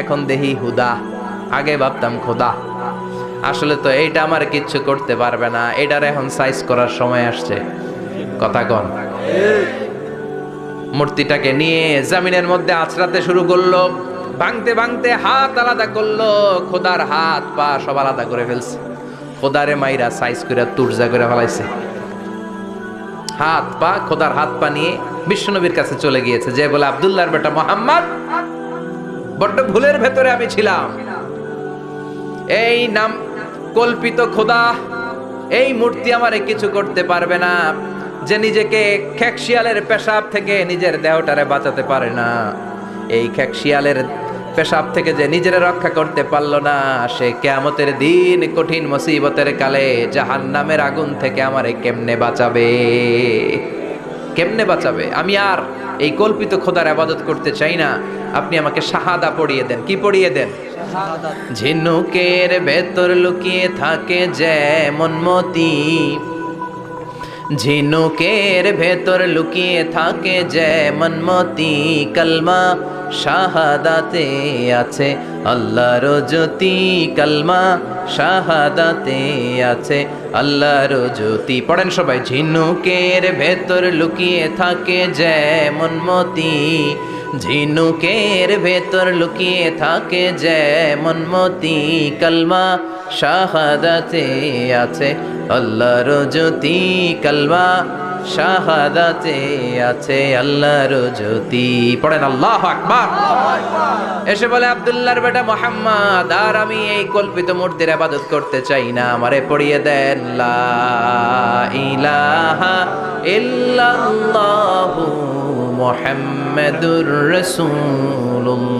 এখন দেহি হুদা। আগে ভাবতাম খোদা, আসলে তো এইটা আমার কিচ্ছু করতে পারবে না, এটার এখন সাইজ করার সময় আসছে। কথা কন। মূর্তিটাকে নিয়ে জমিনের মধ্যে আছড়াতে শুরু করলো, ভাঙতে ভাঙতে হাত আলাদা করলো, খোদার হাত পা সব আলাদা করে ফেলছে। খোদারে মাইরা সাইজ করে তুরজা করে ফেলাইছে। হাত পা, খোদার হাত পা নিয়ে বিশ্বনবীর কাছে চলে গিয়েছে, যে বলে আব্দুল্লাহর বেটা মোহাম্মদ, বড্ড ভুলের ভেতরে আমি ছিলাম। এই নাম কল্পিত খোদা, এই মূর্তি আমারে কিছু করতে পারবে না। যে নিজেকে খ্যাকশিয়ালের পেশাব থেকে নিজের দেহটারে বাঁচাতে পারে না, এই খ্যাকশিয়ালের পেশাব থেকে যে নিজের রক্ষা করতে পারলো না, সে কিয়ামতের দিন কঠিন মুসিবতের কালে জাহান্নামের আগুন থেকে আমারে কেমনে বাঁচাবে? কেমনে বাঁচাবে? আমি আর এই কল্পিত খোদার ইবাদত করতে চাই না। আপনি আমাকে শাহাদা পড়িয়ে দেন। কি পড়িয়ে দেন? ঝিনুকের ভেতর লুকিয়ে থাকে যেমন মতি, ঝিনুকের ভেতর লুকিয়ে থাকে যেমন মতি, কলমা শাহাদাতে আছে আল্লাহর জ্যোতি, কালমা শাহাদাতে আছে আল্লাহর জ্যোতি। পড়েন সবাই। ঝিনুকের ভেতর লুকিয়ে থাকে যেমন মতি, ঝিনুকের ভেতর লুকিয়ে থাকে যেমন মতি, কালমা শাহাদাতে আছে আল্লাহর জ্যোতি, কালমা শাহাদাতে আছে আল্লাহর জ্যোতি। পড়েন আল্লাহু আকবার। এসে বলে আব্দুল্লাহর বেটা মুহাম্মদ, আর আমি এই কল্পিত মূর্তির ইবাদত করতে চাই না, আমারে পড়িয়ে দেন লা ইলাহা ইল্লাল্লাহু মুহাম্মাদুর রাসূলুল্লাহ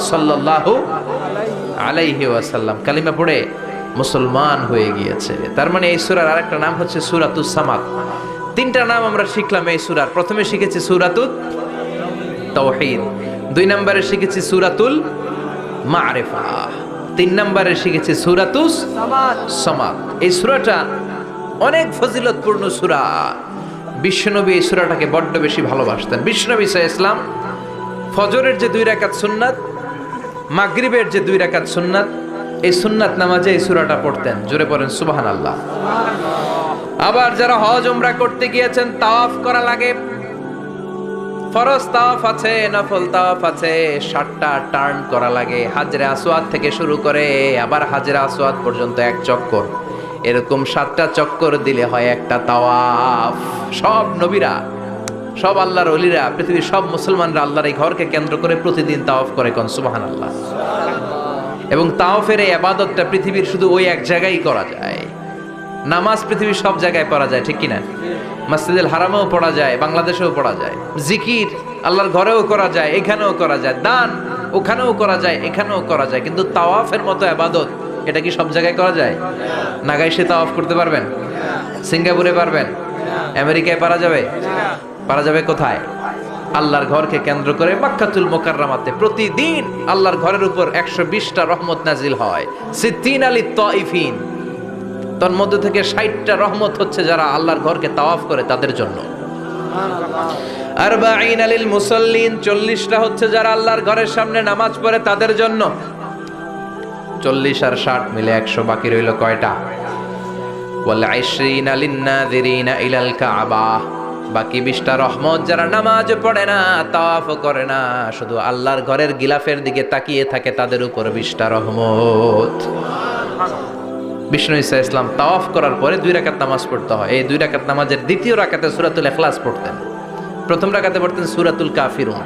সাল্লাল্লাহু আলাইহি ওয়াসাল্লাম। কালিমা পড়ে মুসলমান হয়ে গিয়েছে। তার মানে এই সূরার আরেকটা নাম হচ্ছে সূরাতুস সামাদ। তিনটা নাম আমরা শিখলাম এই সূরার। প্রথমে শিখেছি সূরাতুত তাওহীদ, 2 নম্বরে শিখেছি সূরাতুল মারিফা, 3 নম্বরে শিখেছি সূরাতুস সামাদ। এই সূরাটা অনেক ফজিলতপূর্ণ সূরা। বিশ্বনবী এই সূরাটাকে বড্ড বেশি ভালোবাসতেন। বিশ্বনবী সাল্লাল্লাহু আলাইহি ওয়াসাল্লাম ফজরের যে 2 রাকাত সুন্নাত, মাগরিবের যে 2 রাকাত সুন্নাত, এই সুন্নাত নামাজে এই সূরাটা পড়তেন। জোরে পড়েন সুবহানাল্লাহ। আবার যারা হজ উমরা করতে গিয়েছেন, তাওয়াফ করা লাগে, ফরজ তাওয়াফ আছে, নফল তাওয়াফ আছে, 7টা টার্ন করা লাগে। হাজরে আসওয়াদ থেকে শুরু করে আবার হাজরে আসওয়াদ পর্যন্ত 1 চক্কর, এরকম 7টা চক্কর দিলে হয় একটা তাওয়াফ। সব নবীরা, সব আল্লাহর ওলিরা, পৃথিবীর সব মুসলমানরা আল্লাহর এই ঘরকে কেন্দ্র করে প্রতিদিন তাওয়াফ করে। কোন সুবহানাল্লাহ। এবং তাওয়াফের এই ইবাদতটা পৃথিবীর শুধু ওই এক জায়গায় করা যায়। নামাজ পৃথিবীর সব জায়গায় পড়া যায়, ঠিক কিনা? মসজিদুল হারামেও পড়া যায়, বাংলাদেশেও পড়া যায়। জিকির আল্লাহর ঘরেও করা যায়, এখানেও করা যায়। দান ওখানেও করা যায়, এখানেও করা যায়। কিন্তু তাওয়াফের মতো ইবাদত, এটা কি সব জায়গায় করা যায়? নাগাইশে তাওয়াফ করতে পারবেন? সিঙ্গাপুরে পারবেন? আমেরিকায় পারা যাবে? পারা যাবে কোথায়? আল্লাহর ঘরকে কেন্দ্র করে মক্কাতুল মুকাররমাতে প্রতিদিন আল্লাহর ঘরের উপর 120টা রহমত নাজিল হয়। সিদ্দিন আলী তাইফিন, তার মধ্যে থেকে 60টা রহমত হচ্ছে যারা আল্লাহর ঘরকে তাওয়াফ করে তাদের জন্য। আরবাঈন লিল মুসাল্লিন, 40টা হচ্ছে যারা আল্লাহর ঘরের সামনে নামাজ পড়ে তাদের জন্য। 40 আর 60 মিলে 100, বাকি রইল কয়টা? ওয়াল 20 লিন নাযিরিনা ইলাল কাবা, বাকি 20টা রহমত যারা নামাজ পড়ে না, তাওয়াফ করে না, শুধু আল্লাহর ঘরের গিলাফের দিকে তাকিয়ে থাকে, তাদের উপর 20টা রহমত। বিষ্ণু ঈসা ইসলাম তাওয়াফ করার পরে 2 রাকাত নামাজ পড়তে হয়। এই 2 রাকাত নামাজের দ্বিতীয় রাকাতে সূরাতুল ইখলাস পড়তেন, প্রথম রাকাতে পড়তেন সূরাতুল কাফিরুন।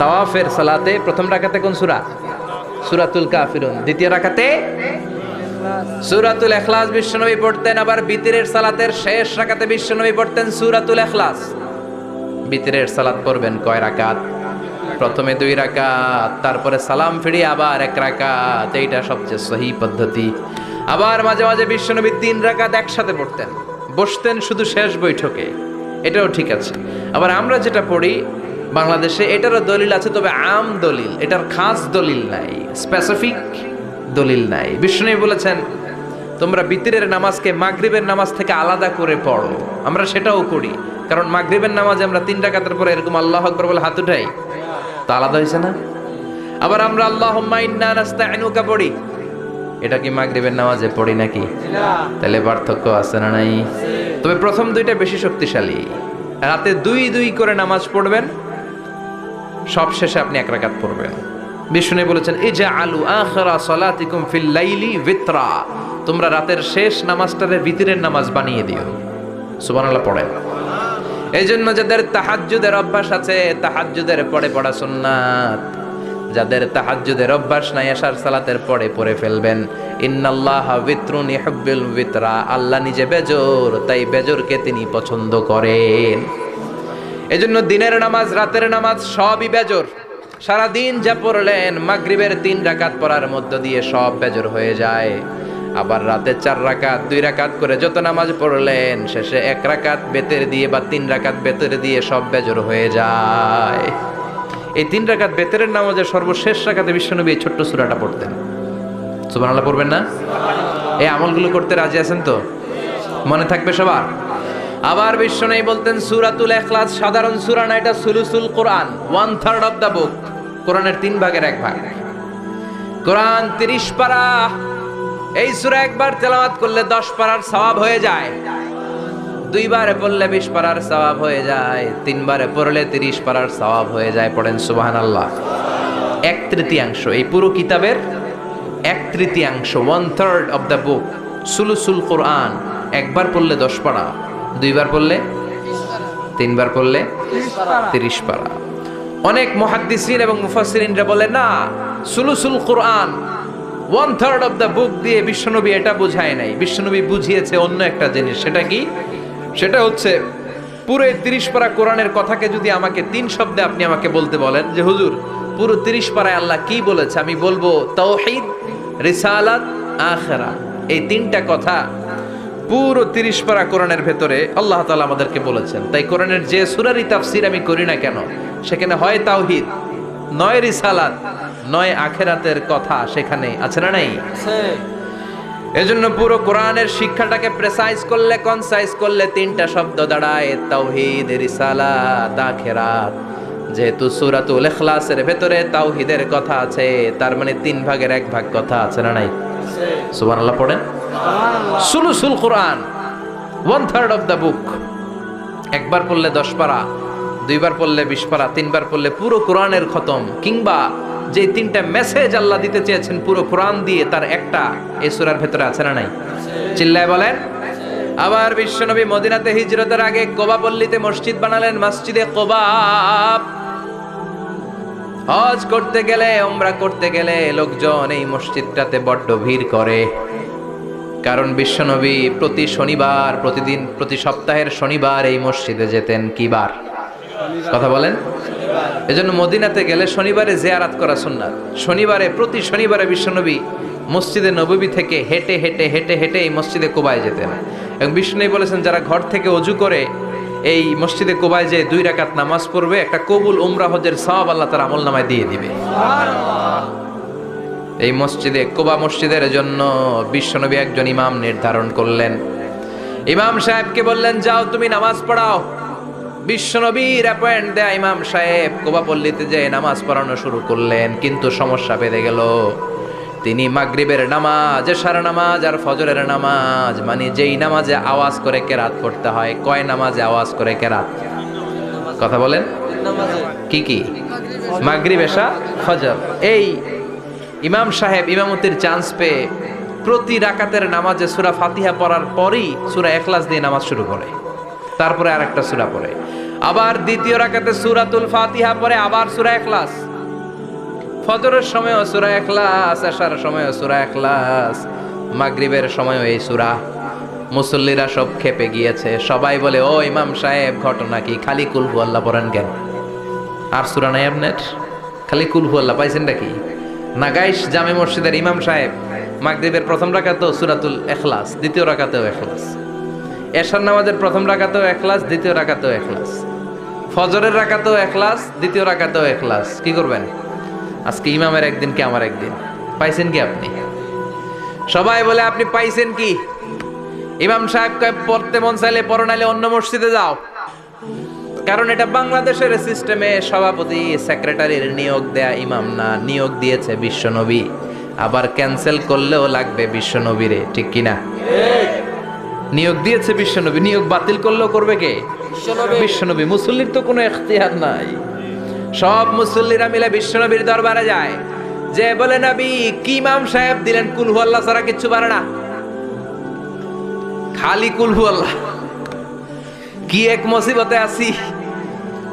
তাওয়াফের সালাতে প্রথম রাকাতে কোন সূরা? সূরাতুল কাফিরুন। দ্বিতীয় রাকাতে সূরাতুল ইখলাস বিশ্বনবী পড়তেন। আবার বিতরের সালাতের শেষ রাকাতে বিশ্বনবী পড়তেন সূরাতুল ইখলাস। বিতরের সালাত পড়বেন কয় রাকাত? প্রথমে 2 রাকাত, তারপরে সালাম ফিরিয়ে আবার 1 রাকাত। এইটা সবচেয়ে সহি পদ্ধতি। আবার মাঝে মাঝে বিশ্বনবী 3 রাকাত একসাথে পড়তেন, বসতেন শুধু শেষ বৈঠকে, এটাও ঠিক আছে। আবার আমরা যেটা পড়ি বাংলাদেশে, এটারও দলিল আছে, তবে আম দলিল, এটার খাস দলিল নাই, স্পেসিফিক দলিল নাই। বিষ্ণু বলেছেন তোমরা বিতরের নামাজকে মাগরিবের নামাজ থেকে আলাদা করে পড়ো। আমরা সেটাও করি, কারণ মাগরিবের নামাজে আমরা 3 রাকাতের পরে এরকম আল্লাহু আকবার বলে হাত উঠাই, তো আলাদা হয়েছে না? আবার আমরা আল্লাহুম্মা ইন্না নাস্তাইনুকা পড়ি, এটা কি মাগরিবের নামাজে পড়ি নাকি? তাহলে পার্থক্য আছে না নাই? তবে প্রথম 2টা বেশি শক্তিশালী। রাতে 2 করে নামাজ পড়বেন, সব শেষে আপনি 1 রাকাত পড়বেন। বিষ্ণু বলেছেন ইজআলু আখিরা সালাতিকুম ফিল লাইলি বিতরা, তোমরা রাতের শেষ নামাজটারে বিতরের নামাজ বানিয়ে দিও। সুবহানাল্লাহ পড়েন। এইজন্য যাদের তাহাজ্জুদের অভ্যাস আছে, তাহাজ্জুদের পড়ে পড়া সুন্নাত। যাদের তাহাজ্জুদের অভ্যাস নাই, আশার সালাতের পরে পড়ে ফেলবেন। ইন্নাল্লাহা বিতরুন ইউহিব্বুল বিতরা, আল্লাহ নিজে বেজোর, তাই বেজোরকে তিনি পছন্দ করেন। এজন্য দিনের নামাজ, রাতের নামাজ সবই বেজোর। সারা দিন যা পড়লেন, মাগরিবের 3 রাকাত পড়ার মধ্য দিয়ে সব বেজোর হয়ে যায়। আবার রাতে 4 রাকাত, 2 রাকাত করে যত নামাজ পড়লেন, শেষে 1 রাকাত বেতের দিয়ে বা 3 রাকাত বেতের দিয়ে সব বেজোর হয়ে যায়। এই 3 রাকাত বেতেরের নামাজের সর্বশেষ রাকাতে বিশ্বনবী এই ছোট্ট সূরাটা পড়তেন। সুবহানাল্লাহ পড়বেন না? এই আমলগুলো করতে রাজি আছেন তো? মনে থাকবে সবার? আবার বিশ্বনবী বলতেন সূরাতুল ইখলাস সাধারণ সূরা না, এটা সুলুসুল কোরআন, 1/3 অফ দা বুক, কোরআনের 3 ভাগের 1 ভাগ। কোরআন 30 পারা, এই সূরা একবার তেলাওয়াত করলে 10 পারার সওয়াব হয়ে যায়, 2 বারে পড়লে 20 পারার সওয়াব হয়ে যায়, 3 বারে পড়লে 30 পারার সওয়াব হয়ে যায়। পড়েন সুবহানাল্লাহ। 1/3 এই পুরো কিতাবের 1/3, 1/3 অফ দা বুক সুলুসুল কোরআন, একবার পড়লে 10 পারা, 2 বার পড়লে 3 বার পড়লে 30 পারা। অনেক মুহাদ্দিসিন এবং মুফাসসিরিনরা বলে না, সুলুসুল কোরআন 1/3 অফ দা বুক দিয়ে বিশ্বনবী এটা বুঝায় নাই, বিশ্বনবী বুঝিয়েছে অন্য একটা জিনিস। সেটা কি? সেটা হচ্ছে পুরো 30 পারা কোরআনের কথাকে যদি আমাকে 3 শব্দে আপনি আমাকে বলতে বলেন যে হুজুর পুরো 30 পারায় আল্লাহ কি বলেছে, আমি বলবো তাওহীদ, রিসালাত, আখিরাত। এই 3টা কথা পুরো 30 পারা কোরআনের ভেতরে আল্লাহ তাআলা আমাদেরকে বলেছেন। তাই কোরআনের যে সূরারই তাফসীর আমি করি না কেন, সেখানে হয় তাওহীদ, নয় রিসালাত, নয় আখিরাতের কথা সেখানে আছে না নাই? এজন্য পুরো কোরআনের শিক্ষাটাকে প্রেসাইজ করলে, কনসাইজ করলে 3টা শব্দ দাঁড়ায়, তাওহীদ, রিসালাত, আখিরাত। যেহেতু সূরাতুল ইখলাসের ভেতরে তাওহীদের কথা আছে, তার মানে 3 ভাগের 1 ভাগ কথা আছে না নাই? সুবহানাল্লাহ পড়েন। সুলুসুল কোরআন 1/3 অফ দা বুক, একবার পড়লে 10 পারা, 2 বার পড়লে 20 পারা, 3 বার পড়লে পুরো কোরআনের খতম। কিংবা যে 3টা মেসেজ আল্লাহ দিতে চেয়েছেন পুরো কোরআন দিয়ে, তার একটা এই সূরার ভেতরে আছে না নাই? চিল্লায় বলেন। আবার বিশ্বনবী মদিনাতে হিজরতের আগে কোবা পল্লীতে মসজিদ বানালেন, মসজিদে কোবা। হজ করতে গেলে, উমরা করতে গেলে লোকজন এই মসজিদটাতে বড্ড ভিড় করে, কারণ বিশ্বনবী প্রতি শনিবার, প্রতিদিন, প্রতি সপ্তাহের শনিবার এই মসজিদে যেতেন। কি বার? কথা বলেন। এজন্য মদিনাতে গেলে শনিবারে জিয়ারত করা সুন্নাত। শনিবারে, প্রতি শনিবারে বিশ্বনবী মসজিদে নববী থেকে হেঁটে হেঁটে হেঁটে হেঁটে এই মসজিদে কোবায় যেতেন। এবং বিশ্বনবী বলেছেন, যারা ঘর থেকে ওযু করে এই মসজিদে কোবায় যে 2 রাকাত নামাজ পড়বে, একটা কবুল উমরা হজের সওয়াব আল্লাহ তার আমলনামায় দিয়ে দিবে। এই মসজিদে, কোবা মসজিদের জন্য বিশ্বনবী একজন ইমাম নির্ধারণ করলেন। ইমাম সাহেবকে বললেন, যাও তুমি নামাজ পড়াও। বিশ্বনবীর অ্যাপয়েন্ট দেয়া ইমাম সাহেব কোবা পল্লীতে যে নামাজ পড়ানো শুরু করলেন, কিন্তু সমস্যা বেড়ে গেল। তিনি মাগরিবের নামাজ, এশার নামাজ আর ফজরের নামাজ, মানে যেই নামাজে আওয়াজ করে কেরাত পড়তে হয়, কয় নামাজে আওয়াজ করে কেরাত? কথা বলেন। কি কি? মাগরিব, এশা, ফজর। এই ইমাম সাহেব ইমামতির চান্স পেয়ে প্রতি রাকাতের নামাজে সূরা ফাতিহা পড়ার পরই সূরা ইখলাস দিয়ে নামাজ শুরু করে, তারপরে আরেকটা সূরা পড়ে, আবার দ্বিতীয় রাকাতে সূরাতুল ফাতিহা পড়ে, আবার সূরা ইখলাস। ফজরের সময়ও সূরা ইখলাস, এশার সময়ও সূরা ইখলাস, মাগরিবের সময়ও এই সূরা। মুসল্লিরা সব খেপে গিয়েছে, সবাই বলে, ও ইমাম সাহেব ঘটনা কি? খালি কুল হু আল্লাহ পড়েন কেন? আর সূরা নাই আপনার? খালি কুল হু আল্লাহ পাইছেন নাকি? নাগাইশ জামে মসজিদের ইমাম সাহেব মাগরিবের প্রথম রাকাতেও সূরাতুল ইখলাস, দ্বিতীয় রাকাতেও ইখলাস, এশার নামাজের প্রথম রাকাতেও ইখলাস, দ্বিতীয় রাকাতেও ইখলাস, ফজরের রাকাতেও ইখলাস, দ্বিতীয় রাকাতেও ইখলাস। কি করবেন? আজকে ইমামের একদিন কি আমার একদিন। পাইছেন কি আপনি? সবাই বলে, আপনি পাইছেন কি? ইমাম সাহেব কয়, পড়তে মন চাইলে পড়ো, নাইলে অন্য মসজিদে যাও। কারণ এটা বাংলাদেশের সিস্টেমে সভাপতি সেক্রেটারির নিয়োগ দেয়া ইমাম না, নিয়োগ দিয়েছে বিশ্বনবী। আবার ক্যান্সেল করলেও লাগবে বিশ্বনবীরে, ঠিক কিনা? নিয়োগ দিয়েছে বিশ্বনবী, নিয়োগ বাতিল করলেও করবে কে? বিশ্বনবী। মুসল্লির তো কোনো এখতিয়ার নাই। সব মুসল্লিরা মিলে বিশ্বনবীর দরবারে যায়, যে বলে, নবী কি ইমাম সাহেব দিলেন, কুল হু আল্লাহ ছাড়া কিচ্ছু পারে না, খালি কুল হু আল্লাহ। কি এক মুসিবতে আছি,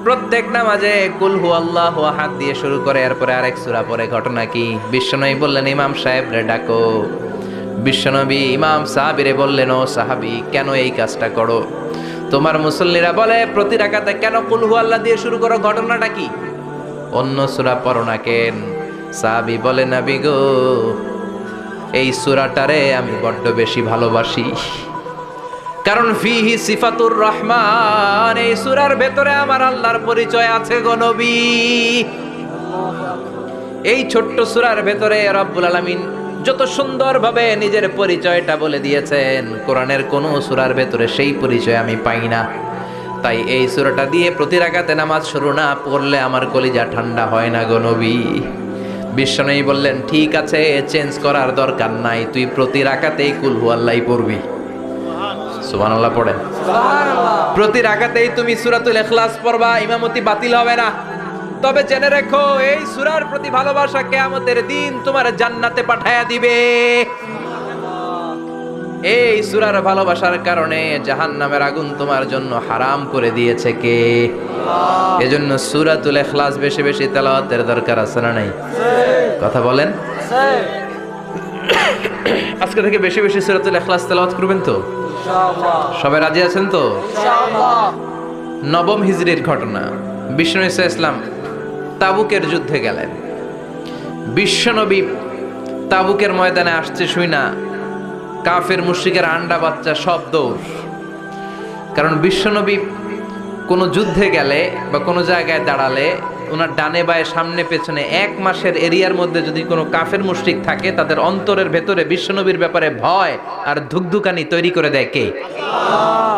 প্রত্যেক নামাজে কুল হু আল্লাহু আহাদ দিয়ে শুরু করে, এরপরে আরেক সূরা পড়ে। ঘটনা কি? বিশ্বনবী বললেন, ইমাম সাহেব রে ডাকো। বিশ্বনবী ইমাম সাহাবীরে বললেন, ও সাহাবী, কেন এই কাজটা করো? তোমার মুসল্লিরা বলে প্রতি রাকাতে কেন কুল হু আল্লাহ দিয়ে শুরু করো, ঘটনাটা কি? অন্য সূরা পড়ো না কেন? সাহাবী বলে, নবী গো, এই সূরাটারে আমি বড্ড বেশি ভালোবাসি, কারণ ফিহি সিফাতুর রহমান, এই সূরার ভেতরে আমার আল্লাহর পরিচয় আছে গো নবী। এই ছোট্ট সূরার ভেতরে রব্বুল আলামিন যত সুন্দরভাবে নিজের পরিচয়টা বলে দিয়েছেন, কোরআনের কোন সূরার ভেতরে সেই পরিচয় আমি পাই না। তাই এই সূরাটা দিয়ে প্রতি রাকাতে নামাজ শুরু না পড়লে আমার কলিজা ঠান্ডা হয় না গো নবী। বিশ্বনবী বললেন, ঠিক আছে, চেঞ্জ করার দরকার নাই, তুই প্রতি রাকাতেই কুল হুয়াল্লাহ পড়বি। সুবহানাল্লাহ পড়েন। প্রতি রাকাতেই তুমি সূরাতুল ইখলাস পড়বা, ইমামতি বাতিল হবে না। তবে জেনে রেখো, এই সূরার প্রতি ভালোবাসা কিয়ামতের দিন তোমার জান্নাতে পাঠায়া দিবে। এই সূরার ভালোবাসার কারণে জাহান্নামের আগুন তোমার জন্য হারাম করে দিয়েছে কে? আল্লাহ। এজন্য সূরাতুল ইখলাস বেশি বেশি তেলাওয়াতের দরকার আছে না নাই? কথা বলেন। আজকে থেকে বেশি বেশি সূরাতুল ইখলাস তেলাওয়াত করবেন তো ইনশাআল্লাহ। সবাই রাজি আছেন তো ইনশাআল্লাহ? নবম হিজরির ঘটনা। বিশ্বনবী সাল্লাল্লাহু আলাইহি ওয়াসাল্লাম তাবুকের যুদ্ধে গেলেন। বিশ্বনবী তাবুকের ময়দানে আসছে শুই না কাফের মুশরিকের আন্ডা বাচ্চা সব দৌড়। কারণ বিশ্বনবী কোনো যুদ্ধে গেলে বা কোনো জায়গায় দাঁড়ালে ওনার ডানে বায়ে সামনে পেছনে 1 মাসের এরিয়ার মধ্যে যদি কোনো কাফের মুশরিক থাকে, তাদের অন্তরের ভেতরে বিশ্বনবীর ব্যাপারে ভয় আর ধুকধুকানি তৈরি করে দেয় কে? আল্লাহ।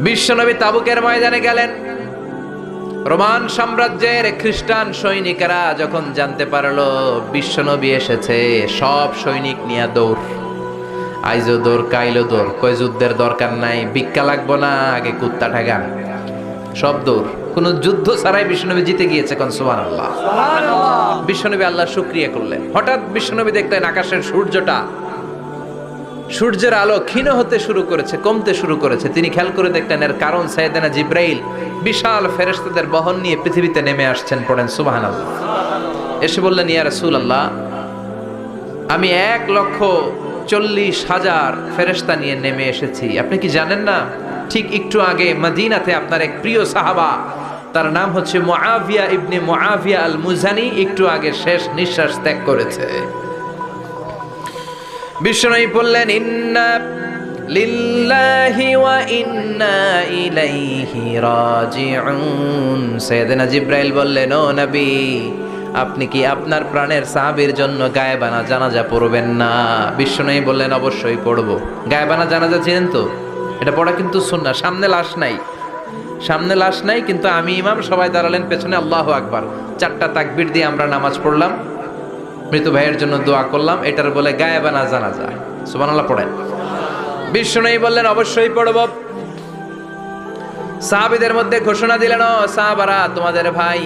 বিশ্বনবী তাবুকের ময়দানে গেলেন। রোমান সাম্রাজ্যের খ্রিস্টান সৈনিকেরা যখন জানতে পারলো বিশ্বনবী এসেছে, সব সৈনিক নিয়ে দৌড়। আইজো দৌড়, কাইলো দৌড়, কই যুদ্ধের দরকার নাই, ভিক্ষা লাগবো না, আগে কুত্তা ঠেগান, সব দৌড়। কোন যুদ্ধ ছাড়াই বিশ্বনবী জিতে গিয়েছে। কোন সুবহানাল্লাহ। বিশ্বনবী আল্লাহর শুকরিয়া করলেন। হঠাৎ বিশ্বনবী দেখলেন আকাশের সূর্যের আলো ক্ষীণ হতে শুরু করেছে, কমতে শুরু করেছে। তিনি খেয়াল করে দেখলেন এর কারণ সাইয়েদনা জিব্রাইল বিশাল ফেরেশতাদের বহন নিয়ে পৃথিবীতে নেমে আসছেন। পড়েন সুবহানাল্লাহ। এসে বললেন, ইয়া রাসূলুল্লাহ, আমি 1,40,000 ফেরেশতা নিয়ে নেমে এসেছি। আপনি কি জানেন না, ঠিক একটু আগে মদিনাতে আপনার এক প্রিয় সাহাবা, তার নাম হচ্ছে মুআবিয়া ইবনে মুআবিয়া আল মুজানি, একটু আগে শেষ নিঃশ্বাস ত্যাগ করেছে। বিশ্বনবী বললেন, ইন্না লিল্লাহি ওয়া ইন্না ইলাইহি রাজিউন। সাইয়েদনা জিব্রাইল বললেন, ও নবী, আপনি কি আপনার প্রাণের সাহাবীর জন্য গায়েবানা জানাজা পড়বেন না? বিশ্বনবী বললেন, অবশ্যই পড়ব। গায়েবানা জানাজা চিনেন তো? এটা পড়া কিন্তু সুন্নাহ। সামনে লাশ নাই, কিন্তু আমি ইমাম, সবাই দাঁড়ালেন পেছনে, আল্লাহু আকবার, 4টা তাকবীর দিয়ে আমরা নামাজ পড়লাম, মৃত ভাইয়ের জন্য দোয়া করলাম, এটার বলে গায়েবানা জানাজা। সুবহানাল্লাহ পড়েন। বিশ্বনবী বললেন, অবশ্যই পড়ব। সাহাবীদের মধ্যে ঘোষণা দিলেন, ও সাহাবারা, তোমাদের ভাই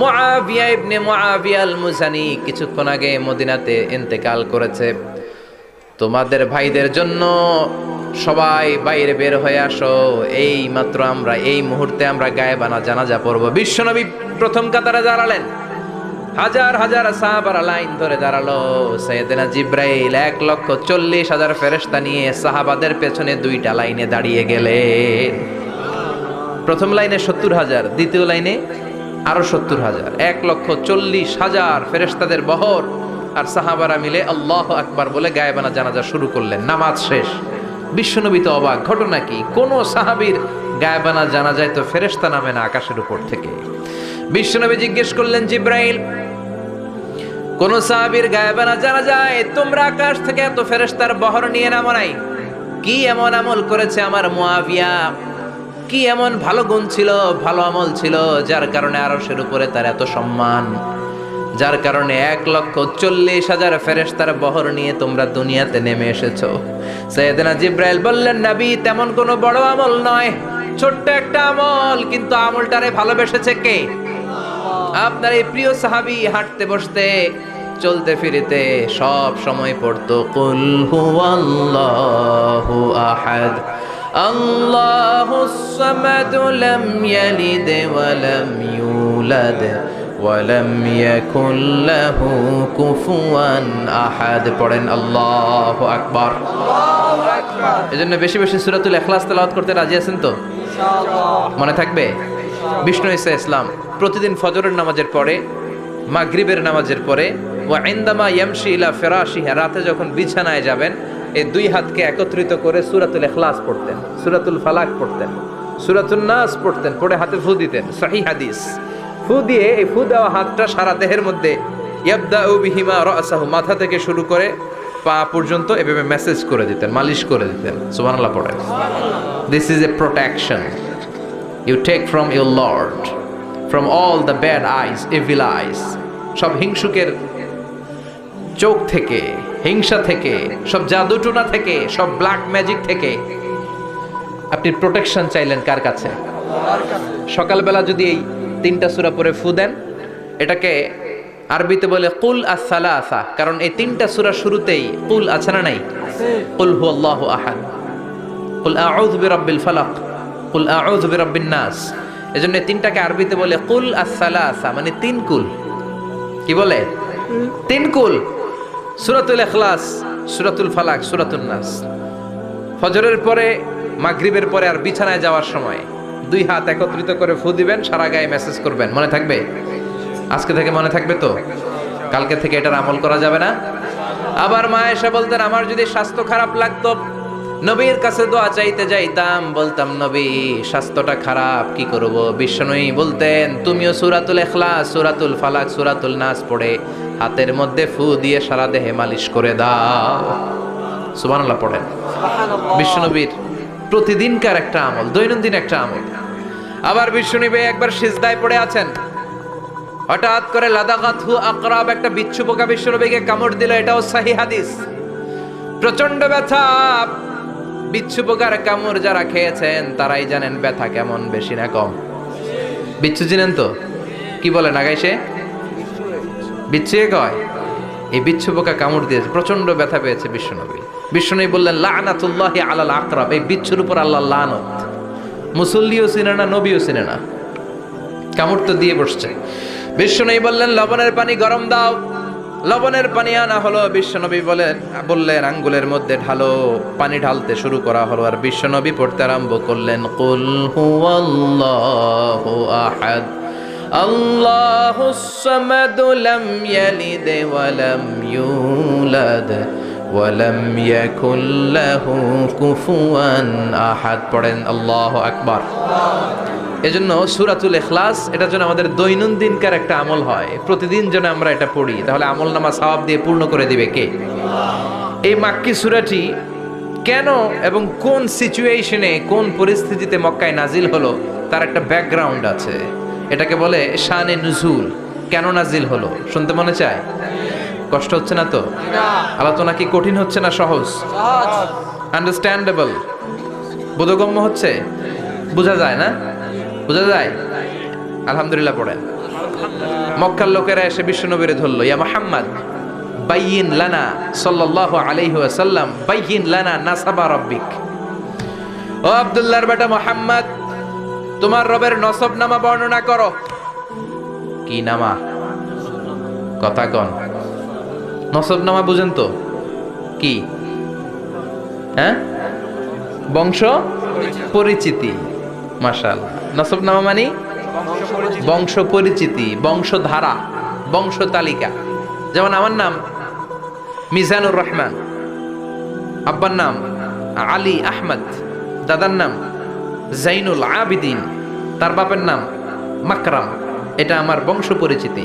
মুআবিয়া ইবনে মুআবিয়া আল মুজানি কিছুক্ষণ আগে মদিনাতে ইন্তেকাল করেছে। তোমাদের ভাইদের জন্য সবাই বাইরে বের হয়ে আসো, এই মাত্র আমরা এই মুহূর্তে আমরা গায়েবানা জানাজা পড়ব। বিশ্বনবী প্রথম কাতারে দাঁড়ালেন। হাজার হাজার সাহাবারা লাইন ধরে দাঁড়ালো। সাইয়েদনা জিব্রাইল 1,40,000 ফেরেশতা নিয়ে সাহাবাদের পেছনে 2টা লাইনে দাঁড়িয়ে গেলেন। প্রথম লাইনে 70,000, দ্বিতীয় লাইনে আরো 70,000, 1,40,000 ফেরেশতাদের বহর। আর সাহাবারা মিলে আল্লাহু আকবার বলে গায়েবানা জানাজা শুরু করলেন। নামাজ শেষ। বিশ্বনবী তো অবাক, ঘটনা কি? কোন সাহাবীর গায়েবানা জানাজায় তো ফেরেশতা নামে না আকাশের উপর থেকে। বিশ্বনবী জিজ্ঞেস করলেন, জিব্রাইল, কোন সাহাবীর গায়েবানা জানাজায় তোমরা আকাশ থেকে এত ফেরেশতার বহর নিয়ে নামো নাই? কি এমন আমল করেছে আমার মুআবিয়া? কি এমন ভালো গুণ ছিল, ভালো আমল ছিল, যার কারণে আরশের উপরে তার এত সম্মান, যার কারণে 1,40,000 ফেরেশতার বহর নিয়ে তোমরা দুনিয়াতে নেমে এসেছো? সাইয়েদনা জিব্রাইল বললেন, নবী, তেমন কোনো বড় আমল নয়, ছোট্ট একটা আমল, কিন্তু আমলটারে ভালোবেসেছে কে? আপনার এই প্রিয় সাহাবী হাঁটতে বসতে চলতে ফিরিতে সব সময় পড়তো কুল হুয়াল্লাহু আহাদ, আল্লাহুস সামাদ, লাম ইয়ালিদ ওয়া লাম ইউলাদ ওয়া লাম ইয়াকুল লাহু কুফুয়ান আহাদ। পড়েন আল্লাহু আকবার। আল্লাহু আকবার। এজন্য বেশি বেশি সূরাতুল ইখলাস তেলাওয়াত করতে রাজি আছেন তো ইনশাআল্লাহ? মনে থাকবে? বিষ্ণু ঈসা ইসলাম প্রতিদিন ফজরের নামাজের পরে, মাগরিবের নামাজের পরে, ওয়া ইনদামা ইয়ামশি ইলা ফিরাশিহি, রাতে যখন বিছানায় যাবেন, এই 2 হাতকে একত্রিত করে সূরাতুল ইখলাস পড়তেন, সূরাতুল ফালাক পড়তেন, সূরাতুন নাস পড়তেন, পড়ে হাতে ফু দিতেন। সহিহ হাদিস। ফু দিয়ে এই ফু দেওয়া হাতটা সারা দেহের মধ্যে ইয়াবদাউ বিহিমা রাসাহু, মাথা থেকে শুরু করে পা পর্যন্ত এভাবে মেসেজ করে দিতেন, মালিশ করে দিতেন। সুবহানাল্লাহ পড়েন। This is a protection you take from your lord, from all the bad eyes, evil eyes, সব হিংসুকের চোখ থেকে, হিংসা থেকে, সব জাদুটোনা থেকে, সব ব্ল্যাক ম্যাজিক থেকে আপনি প্রোটেকশন চাইলেন কার কাছে? সকালবেলা যদি এই 3টা সূরা পড়ে ফু দেন, এটাকে আরবিতে বলে কুল আস-সালাসা, কারণ এই 3টা সূরা শুরুতেই কুল আছে না নাই? কুল হুয়াল্লাহু আহাদ, কুল আউযু বিরাব্বিল ফালাক, কুল আউযু বিরাব্বিন নাস। এজন্য এই 3টাকে আরবিতে বলে কুল আস-সালাসা, মানে 3 কুল। কি বলে? 3 কুল। সূরাতুল ইখলাস, সূরাতুল ফালাক, সূরাতুন নাস। ফজরের পরে, মাগরিবের পরে আর বিছানায় যাওয়ার সময় 2 হাত একত্রিত করে ফু দিবেন, সারা গায়ে মেসেজ করবেন। মনে থাকবে? আজকে থেকে মনে থাকবে তো? কালকে থেকে এটার আমল করা যাবে না? আবার মা এসে বলতেন, আমার যদি স্বাস্থ্য খারাপ লাগতো, নবীর কাছে দোয়া চাইতে যাইতাম, বলতাম নবী স্বাস্থ্যটা খারাপ, কি করব? বিশ্বনবী বলতেন, তুমিও সূরাতুল ইখলাস, সূরাতুল ফালাক, সূরাতুল নাস পড়ে হাতের মধ্যে ফু দিয়ে সারা দেহে মালিশ করে দাও। সুবহানাল্লাহ পড়েন। বিশ্বনবীর প্রতিদিনকার একটা আমল, দৈনন্দিন একটা আমল। আবার বিশ্বনবী একবার সিজদায় পড়ে আছেন, হঠাৎ করে লাদাগাতহু আকরাব, একটা বিচ্ছু পোকা বিশ্বনবীকে কামড় দিল। এটাও সহিহ হাদিস। প্রচন্ড ব্যথা। বিচ্ছু পোকার কামড় যারা খেয়েছেন তারাই জানেন ব্যথা কেমন, বেশি না কম? বিচ্ছু চিনেন তো? কি বলে না গাইছে? বিচ্ছু কয়। এই বিচ্ছু পোকা কামড় দিয়েছে, প্রচন্ড ব্যথা পেয়েছে বিশ্বনবী। বিশ্বনবী বললেন, লানাতুল্লাহি আলাল আকরাব, এই বিচ্ছুর উপর আল্লাহর লানত। মুসল্লিও চিনে না, নবীও চিনে না, কামড় তো দিয়ে বসছে। বিশ্বনবী বললেন, লবণের পানি গরম দাও। লবণের পানি আনা হলো। বিশ্বনবী বললেন আঙ্গুলের মধ্যে ঢালো। পানি ঢালতে শুরু করা হলো, আর বিশ্বনবী পড়তে আরম্ভ করলেন, কুল হুয়াল্লাহু আহাদ, আল্লাহুস সামাদ, লাম ইয়ালিদ ওয়া লাম ইউলাদ ওয়া লাম ইয়াকুল লাহু কুফুয়ান আহাদ। পড়েন আল্লাহু আকবার। এজন্য সূরাতুল ইখলাস, এটার জন্য আমাদের দৈনন্দিনকার একটা আমল হয়, প্রতিদিন যেন আমরা এটা পড়ি, তাহলে আমলনামা সওয়াব দিয়ে পূর্ণ করে দিবে কে? এই মাক্কি সূরাটি কেন এবং কোন সিচুয়েশনে, কোন পরিস্থিতিতে মক্কায় নাজিল হলো তার একটা ব্যাকগ্রাউন্ড আছে। এটাকে বলে শানে নুজুল। কেন নাজিল হলো শুনতে মনে চায়? কষ্ট হচ্ছে না তো? আলোচনা কি কঠিন হচ্ছে না সহজ? আন্ডারস্ট্যান্ডেবল, বোধগম্য হচ্ছে? বোঝা যায় না? বোঝা যায়? আলহামদুলিল্লাহ পড়েন। মক্কার লোকেরা এসে বিশ্বনবীরে ধরলো, ইয়া মুহাম্মদ বাইয়িন লানা, সাল্লাল্লাহু আলাইহি ওয়াসাল্লাম, বাইয়িন লানা নাসাবা রাব্বিক। ও আব্দুল্লাহর বেটা মুহাম্মদ, তোমার রবের নসব নামা বর্ণনা করো। কি নামা? কথা কন। নসব নামা বুঝেন তো? কি? হ্যাঁ, বংশ পরিচিতি। মাশাআল্লাহ। নসব নামা মানে বংশ পরিচিতি, বংশধারা, বংশ তালিকা। যেমন আমার নাম মিজানুর রহমান, আব্বার নাম আলী আহমদ, দাদার নাম জাইনুল আবিদিন, তার বাপের নাম মাকরাম। এটা আমার বংশ পরিচিতি।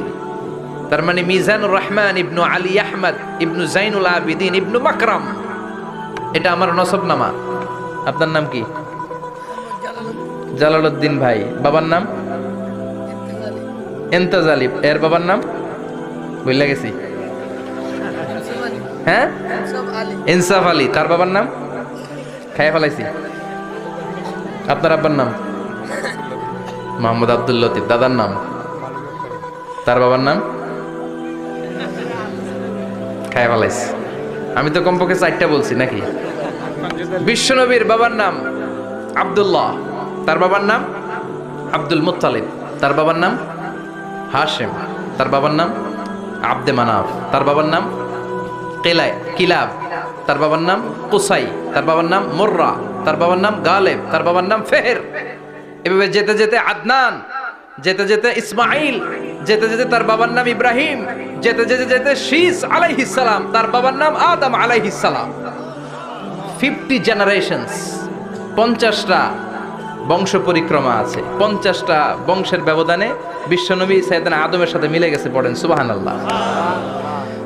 তার মানে মিজানুর রহমান ইবনু আলী আহমদ ইবনু জাইনুল আবিদিন ইবনু মাকরাম, এটা আমার নসবনামা। আপনার নাম কি? জালালউদ্দিন ভাই। বাবার নাম ইন্তাজালি। এর বাবার নাম ভুলে গেছি। হ্যাঁ, ইনসাফ আলী। তার বাবার নাম খাইয়া ফেলাইছি। আপনার আব্বার নাম মোহাম্মদ আব্দুল লতিফ। দাদার নাম, তার বাবার নাম খাইয়া ফেলাইছি। আমি তো কমপক্ষে 4টা বলছি নাকি? বিশ্বনবীর বাবার নাম আব্দুল্লাহ, তার বাবার নাম আব্দুল মুত্তালিব, তার বাবার নাম হাশিম, তার বাবার নাম আব্দে মানাফ, তার বাবার নাম কিলাব, তার বাবার নাম কুসাই, তার বাবার নাম মুররা, তার বাবার নাম গালেব, তার বাবার নাম ফেহের। এভাবে যেতে যেতে আদনান, যেতে যেতে ইসমাইল, যেতে যেতে তার বাবার নাম ইব্রাহিম, যেতে যেতে যেতে শীস আলাইহিস সালাম, তার বাবার নাম আদম আলাইহিস সালাম। 50 জেনারেশনস, 50টা বংশ পরিক্রমা আছে, 50টা বংশের ব্যবধানে বিশ্বনবী সাইয়েদনা আদমের সাথে মিলে গেছে, পড়েন সুবহানাল্লাহ।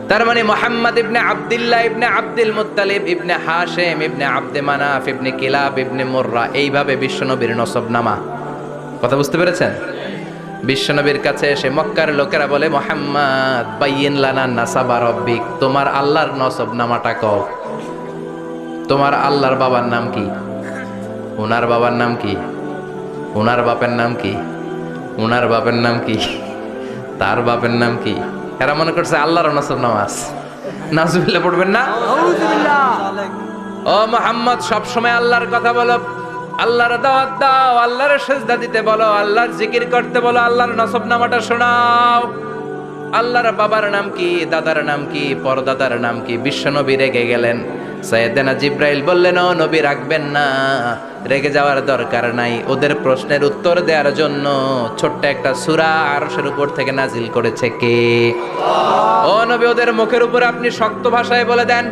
তার মানে মুহাম্মদ ইবনে আব্দুল্লাহ ইবনে আব্দুল মুত্তালিব ইবনে হাশিম ইবনে আব্দে মানাফ ইবনে কিলাব ইবনে মুররা, এইভাবে বিশ্বনবীর নসবনামা। কথা বুঝতে পেরেছেন? বিশ্বনবীর কাছে এসে মক্কার লোকেরা বলে, মুহাম্মদ বাইয়িন লানা নাসাবা রাব্বিক, তোমার আল্লাহর নসবনামাটা কও। তোমার আল্লাহর বাবার নাম কি? ওনার বাবার নাম কি? ওনার বাপের নাম কি? ওনার বাপের নাম কি? তার বাপের নাম কি? এরা মনে করছে আল্লাহর নসবনামা আছে। নাউজুবিল্লাহ পড়বেন না? ও মুহাম্মদ, সব সময় আল্লাহর কথা বলো, আল্লাহর দাওয়াত দাও, আল্লাহর সিজদা দিতে বলো, আল্লাহর জিকির করতে বলো, আল্লাহর নসবনামাটা শোনাও। আল্লাহর বাবার নাম কি, দাদার নাম কি, পরদাদার নাম কি? বিশ্বনবী রেগে গেলেন। সাইয়েদনা জিব্রাইল বললেন, ও নবী রাখবেন না, রেগে যাওয়ার দরকার নাই। ওদের প্রশ্নের উত্তর দেওয়ার জন্য ছোট্ট একটা সূরা আরশের উপর থেকে নাজিল করেছে কে? ও নবী, ওদের মুখের উপর আপনি শক্ত ভাষায় বলে দেন,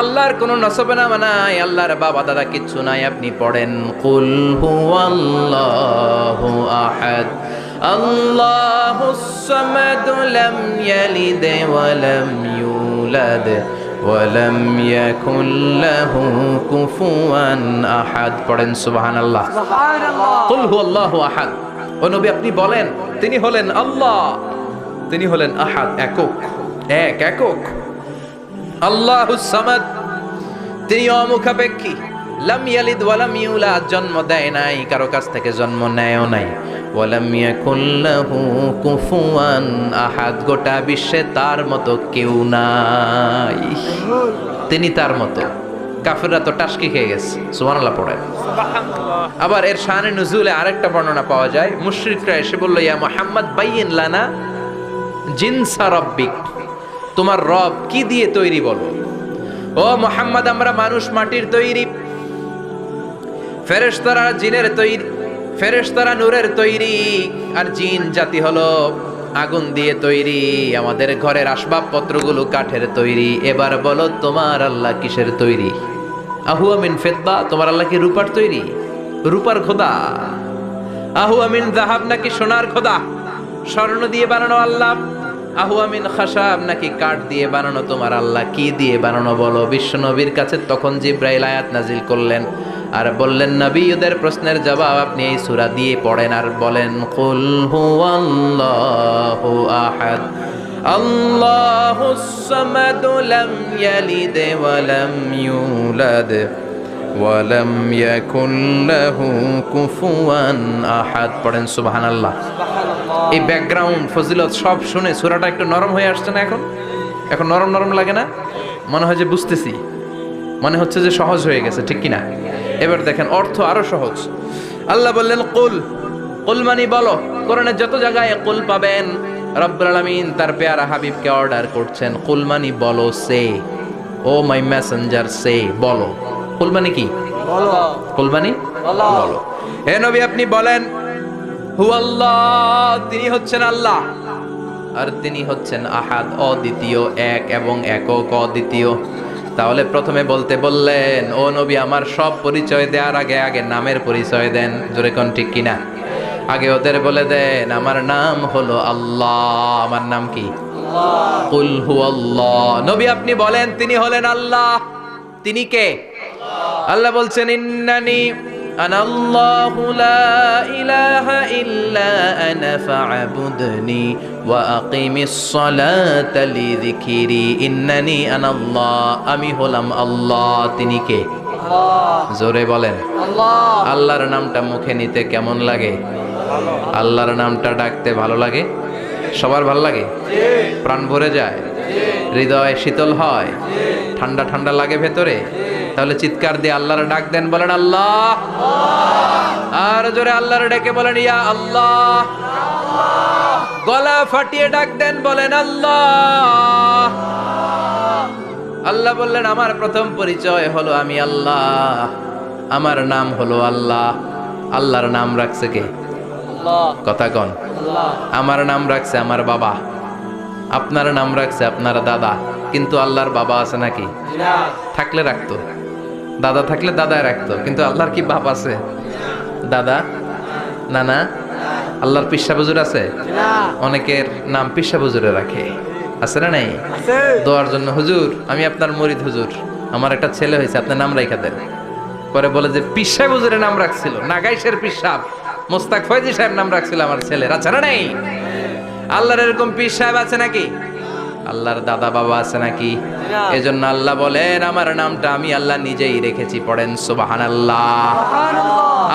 আল্লাহর কোনো নসবনামা নাই, আল্লাহর বাবা দাদা কিচ্ছু নাই। আপনি পড়েন, কুল হুয়াল্লাহু আহাদ আল্লাহুস সামাদ লাম ইয়ালিদ ওয়া লাম ইউলাদ ওয়া লাম ইয়াকুল লাহু কুফুয়ান আহাদ। পড়েন সুবহানাল্লাহ। কুল হুয়াল্লাহু আহাদ। ও নবী, আপনি বলেন, তিনি হলেন আল্লাহ, তিনি হলেন আহাদ, একক, একক। আল্লাহুস সামাদ, তিনি অমুখাপেক্ষী। লাম ইয়ালিদ ওয়া লাম ইউলাদ, জন্ম দেয় নাই, কারো কাছ থেকে জন্ম নেয়ও নাই। ওয়া লাম ইয়াকুল লাহু কুফুয়ান আহাদ, গোটা বিশ্বে তার মতো কেউ নাই, তিনি তার মতো। কাফেররা তো টাসকি খেয়ে গেছে। সুবহানাল্লাহ পড়েন। আবার এর শানে নুজুলে আরেকটা বর্ণনা পাওয়া যায়। মুশরিকরা এসে বলল, ইয়া মুহাম্মদ বাইয়িন লানা জিনসা রাব্বিক, তোমার রব কি দিয়ে তৈরি বলো। ও মুহাম্মদ, আমরা মানুষ মাটির তৈরি, ফেরেশতারা জিনের তৈরি, ফেরেশতারা নূরের তৈরি, আর জিন জাতি হলো আগুন দিয়ে তৈরি। আমাদের ঘরের আসবাবপত্রগুলো কাঠের তৈরি। এবার বলো, তোমার আল্লাহ কিসের তৈরি? আহুয়া মিন ফিদ্দা, তোমার আল্লাহ কি রূপার তৈরি? রূপার খোদা? আহুয়া মিন যাহাব, নাকি সোনার খোদা, স্বর্ণ দিয়ে বানানো আল্লাহ? আহুয়া মিন খাশাব, নাকি কাঠ দিয়ে বানানো তোমার আল্লাহ? কি দিয়ে বানানো বলো। বিশ্বনবীর কাছে তখন জিব্রাইল আয়াত নাজিল করলেন আর বললেন, নবী, ওদের প্রশ্নের জবাব আপনি এই সূরা দিয়ে পড়েন আর বলেন, কুল হুয়াল্লাহু আহাদ আল্লাহুস সামাদ লাম ইয়ালিদ ওয়া লাম ইউলাদ ওয়া লাম ইয়াকুল লাহু কুফুয়ান আহাদ। পড়েন সুবহানাল্লাহ। এই ব্যাকগ্রাউন্ড ফজিলত সব শুনে সূরাটা একটু নরম হয়ে আসছে না? এখন নরম নরম লাগে না? মনে হয় যে বুঝতেছি, মনে হচ্ছে যে সহজ হয়ে গেছে, ঠিক কিনা? এবার দেখেন অর্থ আরো সহজ। আল্লাহ বললেন, কুল, কুল মানি বলো। কোরআনের যত জায়গায় কুল পাবেন, রব্বুল আলামিন তার পেয়ারা হাবিবকে অর্ডার করছেন, কুল মানি বলো, সে, ও মাই মেসেঞ্জার, সে, বলো। কুল মানি কি? বলো। কুল মানি বলো। হে নবী, আপনি বলেন, হুয়াল্লাহ, তিনি হচ্ছেন আল্লাহ, আর তিনি হচ্ছেন আহাদ, অদ্বিতীয়, এক এবং একক, অদ্বিতীয়। তাহলে প্রথমে বলতে বললেন, ও নবী, আমার সব পরিচয় দেওয়ার আগে আগে নামের পরিচয় দেন। জোরে কোন ঠিক কিনা? আগে ওদের বলে দেন, আমার নাম হলো আল্লাহ। আমার নাম কি? কুল হুয়াল্লাহ। নবী, আপনি বলেন, তিনি হলেন আল্লাহ। তিনি কে? আল্লাহ বলছেন, ইন্নানি আনাল্লাহু লা ইলাহা ইল্লা আনা ফা'বুদনি ওয়া আকিমিস সালাতা লিযিকরি। ইন্নানি আনাল্লাহ, আমি হলাম আল্লাহ। তিনি কে? আল্লাহ। জোরে বলেন আল্লাহ। আল্লাহর নামটা মুখে নিতে কেমন লাগে? আল্লাহর নামটা ডাকতে ভালো লাগে? সবার ভালো লাগে? প্রাণ ভরে যায়? হৃদয় শীতল হয়? ঠান্ডা ঠান্ডা লাগে ভেতরে? তাহলে চিৎকার দিয়ে আল্লাহর ডাক দেন, বলেন আল্লাহ। আর জোরে আল্লাহর ডেকে বলেন, ইয়া আল্লাহ। গলা ফাটিয়ে ডাক দেন, বলেন আল্লাহ। আল্লাহ বললেন, আমার প্রথম পরিচয় হলো আমি আল্লাহ, আমার নাম হলো আল্লাহ। আল্লাহর নাম রাখছে কে? কথা কন। আমার নাম রাখছে আমার বাবা, আপনার নাম রাখছে আপনার দাদা। কিন্তু আল্লাহর বাবা আছে নাকি? থাকলে রাখতো, দাদা থাকলে দাদায় রাখতো, কিন্তু আল্লাহর কি বাপ আছে? দাদা, নানা, আল্লাহর পিসা হুজুর আছে? অনেকের নাম পিসা হুজুরে রাখে, আছে না নাই? দোয়ার জন্য, হুজুর আমি আপনার মুরিদ হুজুর, আমার একটা ছেলে হয়েছে, আপনার নাম রাখা দেন। পরে বলে যে পিসা হুজুরের নাম রাখছিল, নাগাইশের পিসাব মোস্তাক ফয়জি সাহেব নাম রাখছিল আমার ছেলের, আছে না নাই? আল্লাহর এরকম পীর সাহেব আছে নাকি? আল্লাহর দাদা বাবা আছে নাকি? এজন্য আল্লাহ বলেন আমার নামটা আমি আল্লাহ নিজেই রেখেছি, পড়েন সুবহানাল্লাহ।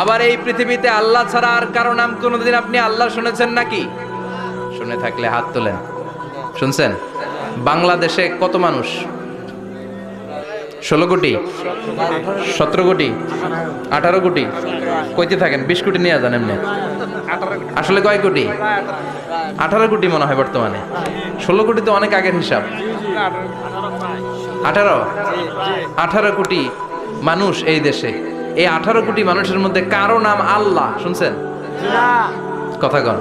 আবার এই পৃথিবীতে আল্লাহ ছাড়া আর কারো নাম কোনোদিন আপনি আল্লাহ শুনেছেন নাকি? শুনে থাকলে হাত তোলেন। শুনছেন? বাংলাদেশে কত মানুষ? 16 কোটি, 17 কোটি, 18 কোটি, কইতে থাকেন 20 কোটি নিয়ে যান এমনি। আসলে কয় কোটি? 18 কোটি মনে হয় বর্তমানে। 16 কোটি তো অনেক আগের হিসাব। 18 কোটি মানুষ এই দেশে। এই 18 কোটি মানুষের মধ্যে কারো নাম আল্লাহ শুনছেন? কথা কন।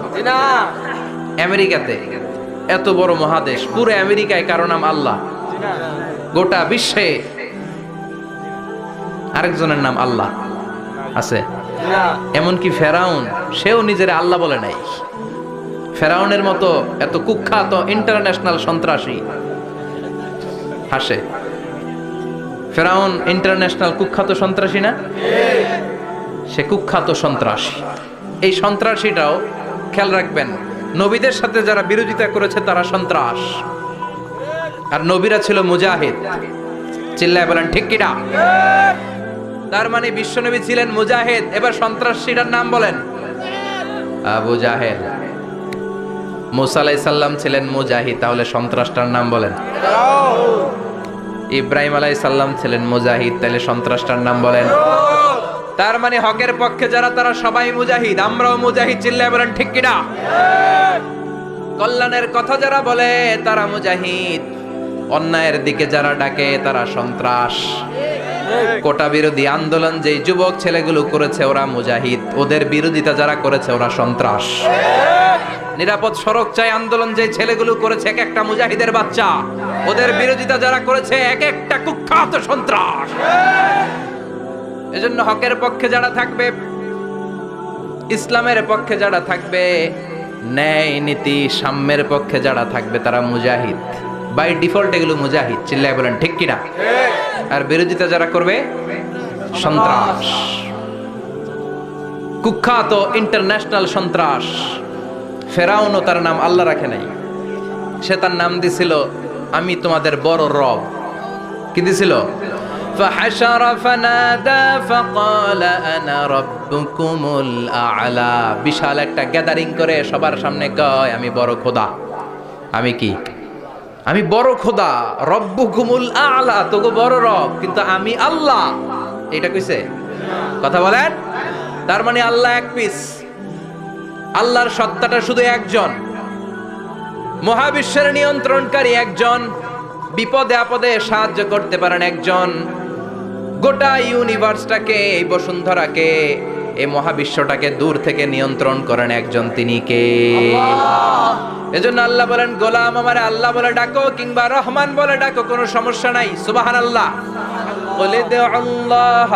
আমেরিকাতে, এত বড় মহাদেশ, পুরো আমেরিকায় কারো নাম আল্লাহ? গোটা বিশ্বে আরেকজনের নাম আল্লাহ আছে? এমনকি ফেরাউন, সেও নিজের আল্লাহ বলে নাই। ফেরাউনের মতো এত কুখ্যাত ইন্টারন্যাশনাল সন্ত্রাসী হাসে। ফেরাউন ইন্টারন্যাশনাল কুখ্যাত সন্ত্রাসী না? সে কুখ্যাত সন্ত্রাসী। এই সন্ত্রাসীটাও খেয়াল রাখবেন, নবীদের সাথে যারা বিরোধিতা করেছে তারা সন্ত্রাস, আর নবীরা ছিল মুজাহিদ। চিল্লায় বলেন ঠিক কিনা? তার মানে বিশ্বনবী ছিলেন মুজাহিদ। এবার সন্ত্রাসীটার নাম বলেন। আবু জাহেল। মুসা আলাইহিস সালাম ছিলেন মুজাহিদ, তাহলে সন্ত্রাসটার নাম বলেন। ইব্রাহিম আলাইহিস সালাম ছিলেন মুজাহিদ, তাহলে সন্ত্রাসটার নাম বলেন। তার মানে হকের পক্ষে যারা তারা সবাই মুজাহিদ, আমরাও মুজাহিদ। চিল্লায় বলেন ঠিক কিনা? কল্যাণের কথা যারা বলে তারা মুজাহিদ, অন্যায়ের দিকে যারা ডাকে তারা সন্ত্রাস। কোটা বিরোধী আন্দোলন যেই যুবক ছেলেগুলো করেছে ওরা মুজাহিদ, ওদের বিরোধিতা যারা করেছে ওরা সন্ত্রাস। নিরাপদ সড়ক চাই আন্দোলন যে ছেলেগুলো করেছে এক একটা মুজাহিদের বাচ্চা, ওদের বিরোধিতা যারা করেছে এক একটা কুখ্যাত সন্ত্রাস। এজন্য হকের পক্ষে যারা থাকবে, ইসলামের পক্ষে যারা থাকবে, ন্যায় নীতি সাম্যের পক্ষে যারা থাকবে তারা মুজাহিদ। বাই ডিফল্ট এগুলো মুজাহিদ। চিল্লায় বলেন ঠিক কিনা? আর বিরোধিতা যারা করবে সন্ত্রাস, কুখ্যাত ইন্টারন্যাশনাল সন্ত্রাস। ফেরাউনও তার নাম আল্লাহ রাখে নাই, সে তার নাম দিছিল আমি তোমাদের বড় রব। কি দিছিল? فحشر فنادى فقال انا ربكم الاعلى। বিশাল একটা গ্যাদারিং করে সবার সামনে কয় আমি বড় খোদা। আমি কি? আমি বড় খোদা, রব্বুকুমুল আ'লা, তোগো বড় রব, কিন্তু আমি আল্লাহ। এটা কইছে? কথা বলেন। তার মানে আল্লাহ এক পিস, আল্লাহর সত্তাটা শুধু একজন, মহাবিশ্বের নিয়ন্ত্রণকারী একজন, বিপদে আপদে সাহায্য করতে পারেন একজন, গোটা ইউনিভার্সটাকে, এই বসুন্ধরাকে, এই মহাবিশ্বটাকে দূর থেকে নিয়ন্ত্রণ করেন একজন, তিনি কে? এজন্য আল্লাহ বলেন গোলাম আমারে আল্লাহ বলে ডাকো কিংবা রহমান বলে ডাকো, কোনো সমস্যা নাই। সুবহানাল্লাহ। قل ادعوا الله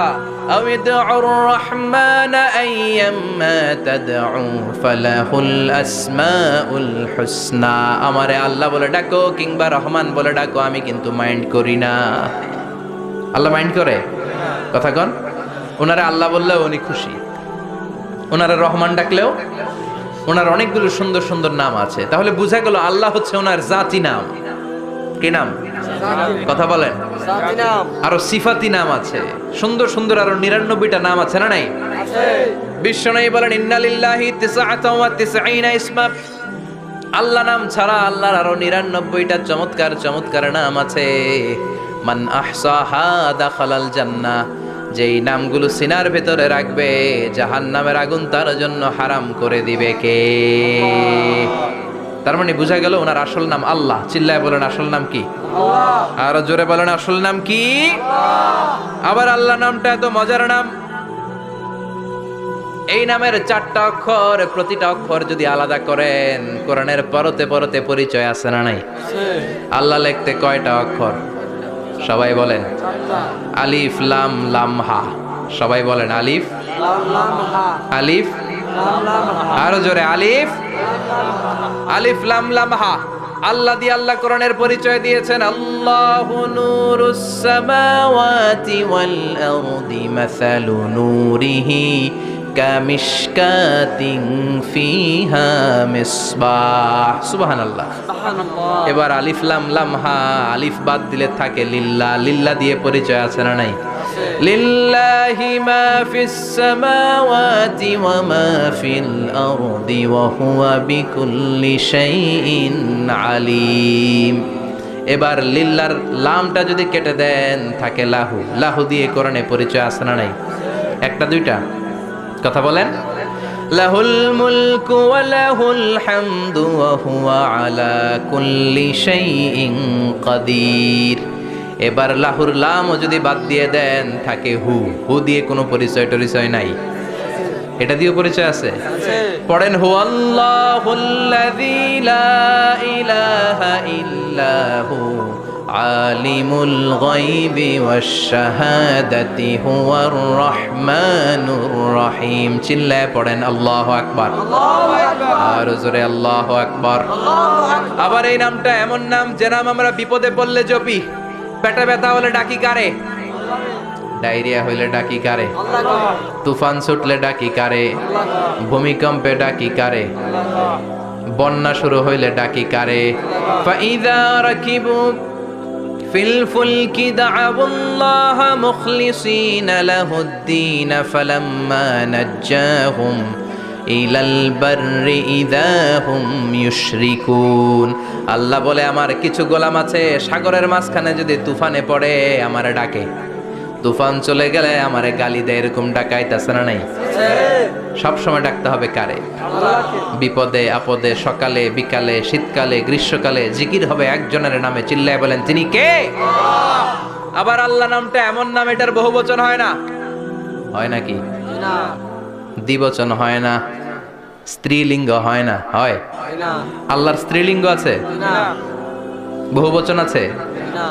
أو ادعوا الرحمن أيما تدعوا فله الأسماء الحسنى। আমারে আল্লাহ বলে ডাকো কিংবা রহমান বলে ডাকো, আমি কিন্তু মাইন্ড করি না। আল্লাহ মাইন্ড করে? কথা কন। ওনারে আল্লাহ বললেও উনি খুশি, ওনারে রহমান ডাকলেও। ওনার অনেকগুলো সুন্দর সুন্দর নাম আছে, তাহলে বোঝা গেল আল্লাহ হচ্ছে ওনার জাতি নাম। কি নাম? কথা বলেন। আরো সিফাতি নাম আছে, সুন্দর সুন্দর আরো 99টা নাম আছে না নাই? বিশ্বনবী বলেন ইন্নালিল্লাহি 99 ইসমা। আল্লাহ নাম ছাড়া আল্লাহর আরো 99টা চমৎকার চমৎকার নাম আছে। মান আহসাহা দাখালাল জান্নাহ। যেই নামগুলো সিনার ভেতরে রাখবে জাহান্নামের আগুন তার জন্য হারাম করে দিবে কে? তার মানে বোঝা গেল ওনার আসল নাম আল্লাহ। চিল্লায় বলেন আসল নাম কি? আল্লাহ। আর জোরে বলেন আসল নাম কি? আল্লাহ। আবার আল্লাহ নামটা এত মজার নাম, এই নামের 4টা অক্ষর, প্রতিটা অক্ষর যদি আলাদা করেন কোরআনের পরতে পরতে পরিচয় আছে না নাই? আল্লাহ লিখতে কয়টা অক্ষর? সবাই বলেন আলিফ লাম লাম হা। সবাই বলেন আলিফ আলিফ, আরো জোরে আলিফ, আলিফ লাম লাম হা। আল্লাহ দিয়ে আল্লাহ কোরআনের পরিচয় দিয়েছেন, আল্লাহু নূরুস সামাওয়াতি ওয়াল আরদি মাসালু নূরিহি কামিশকাতিন ফিহা মিসবাহ। সুবহানাল্লাহ। এবার আলিফ লাম লাম হা, আলিফ বাদ দিলে থাকে লিল্লাহ। লিল্লাহ দিয়ে পরিচয় আছে না নাই? লিল্লাহি মা ফিস সামাওয়াতি ওয়া মা ফিল আরদি ওয়া হুয়া বিকুল্লি শাইইন আলিম। এবার লিল্লাহর লামটা যদি কেটে দেন থাকে লাহু। লাহু দিয়ে কোরআনে পরিচয় আছে না নাই? একটা দুইটা কথা বলেন। লাহুল মুলকু ওয়া লাহুল হামদু ওয়া হুয়া আলা কুল্লি শাইইন কাদির। এবার লাহুর লামও যদি বাদ দিয়ে দেন থাকে হু। হু দিয়ে কোনো পরিচয় টরিচয় নাই, এটা দিয়ে পরিচয় আছে। পড়েন, হু আল্লাহুল্লাযী লা ইলাহা ইল্লা হু আলিমুল গায়বি ওয়াশ শাহাদাতি হুয়ার রহমানুর রহিম। চিল্লায় পড়েন আল্লাহু আকবার। আর জোরে আল্লাহু আকবার। আবার এই নামটা এমন নাম যে নাম আমরা বিপদে পড়লে জপি। পেটে ব্যথা হলে ডাকি কারে? ডায়রিয়া হইলে ডাকি কারে? তুফান ছুটলে ডাকি কারে? ভূমিকম্পে ডাকি কারে? বন্যা শুরু হইলে ডাকি কারে? ফাইযা রাকিবু ফিল ফুলকি দা'আবুল্লাহ মুখলিসিনা লাহুদ্দিন ফালাম্মা নাজ্জাহুম ইলাল বাররি ইযা হুম ইউশরিকুন। আল্লাহ বলে, আমার কিছু গোলাম আছে সাগরের মাঝখানে যদি তুফানে পড়ে আমারে ডাকে, তুফান চলে গেলে আমারে গালি দেয়। এরকম ডাকাইতাছে না নাই? সব সময় ডাকতে হবে কারে? বিপদে আপদে, সকালে বিকালে, শীতকালে গ্রীষ্মকালে জিকির হবে একজনের নামে। চিল্লায় বলেন, তিনি কে? আবার আল্লাহ নামটা এমন নাম, এটার বহুবচন হয় না। হয় নাকি? দ্বিবচন হয় না, স্ত্রীলিঙ্গ হয় না। হয়? আল্লাহর স্ত্রীলিঙ্গ আছে? বহুবচন আছে?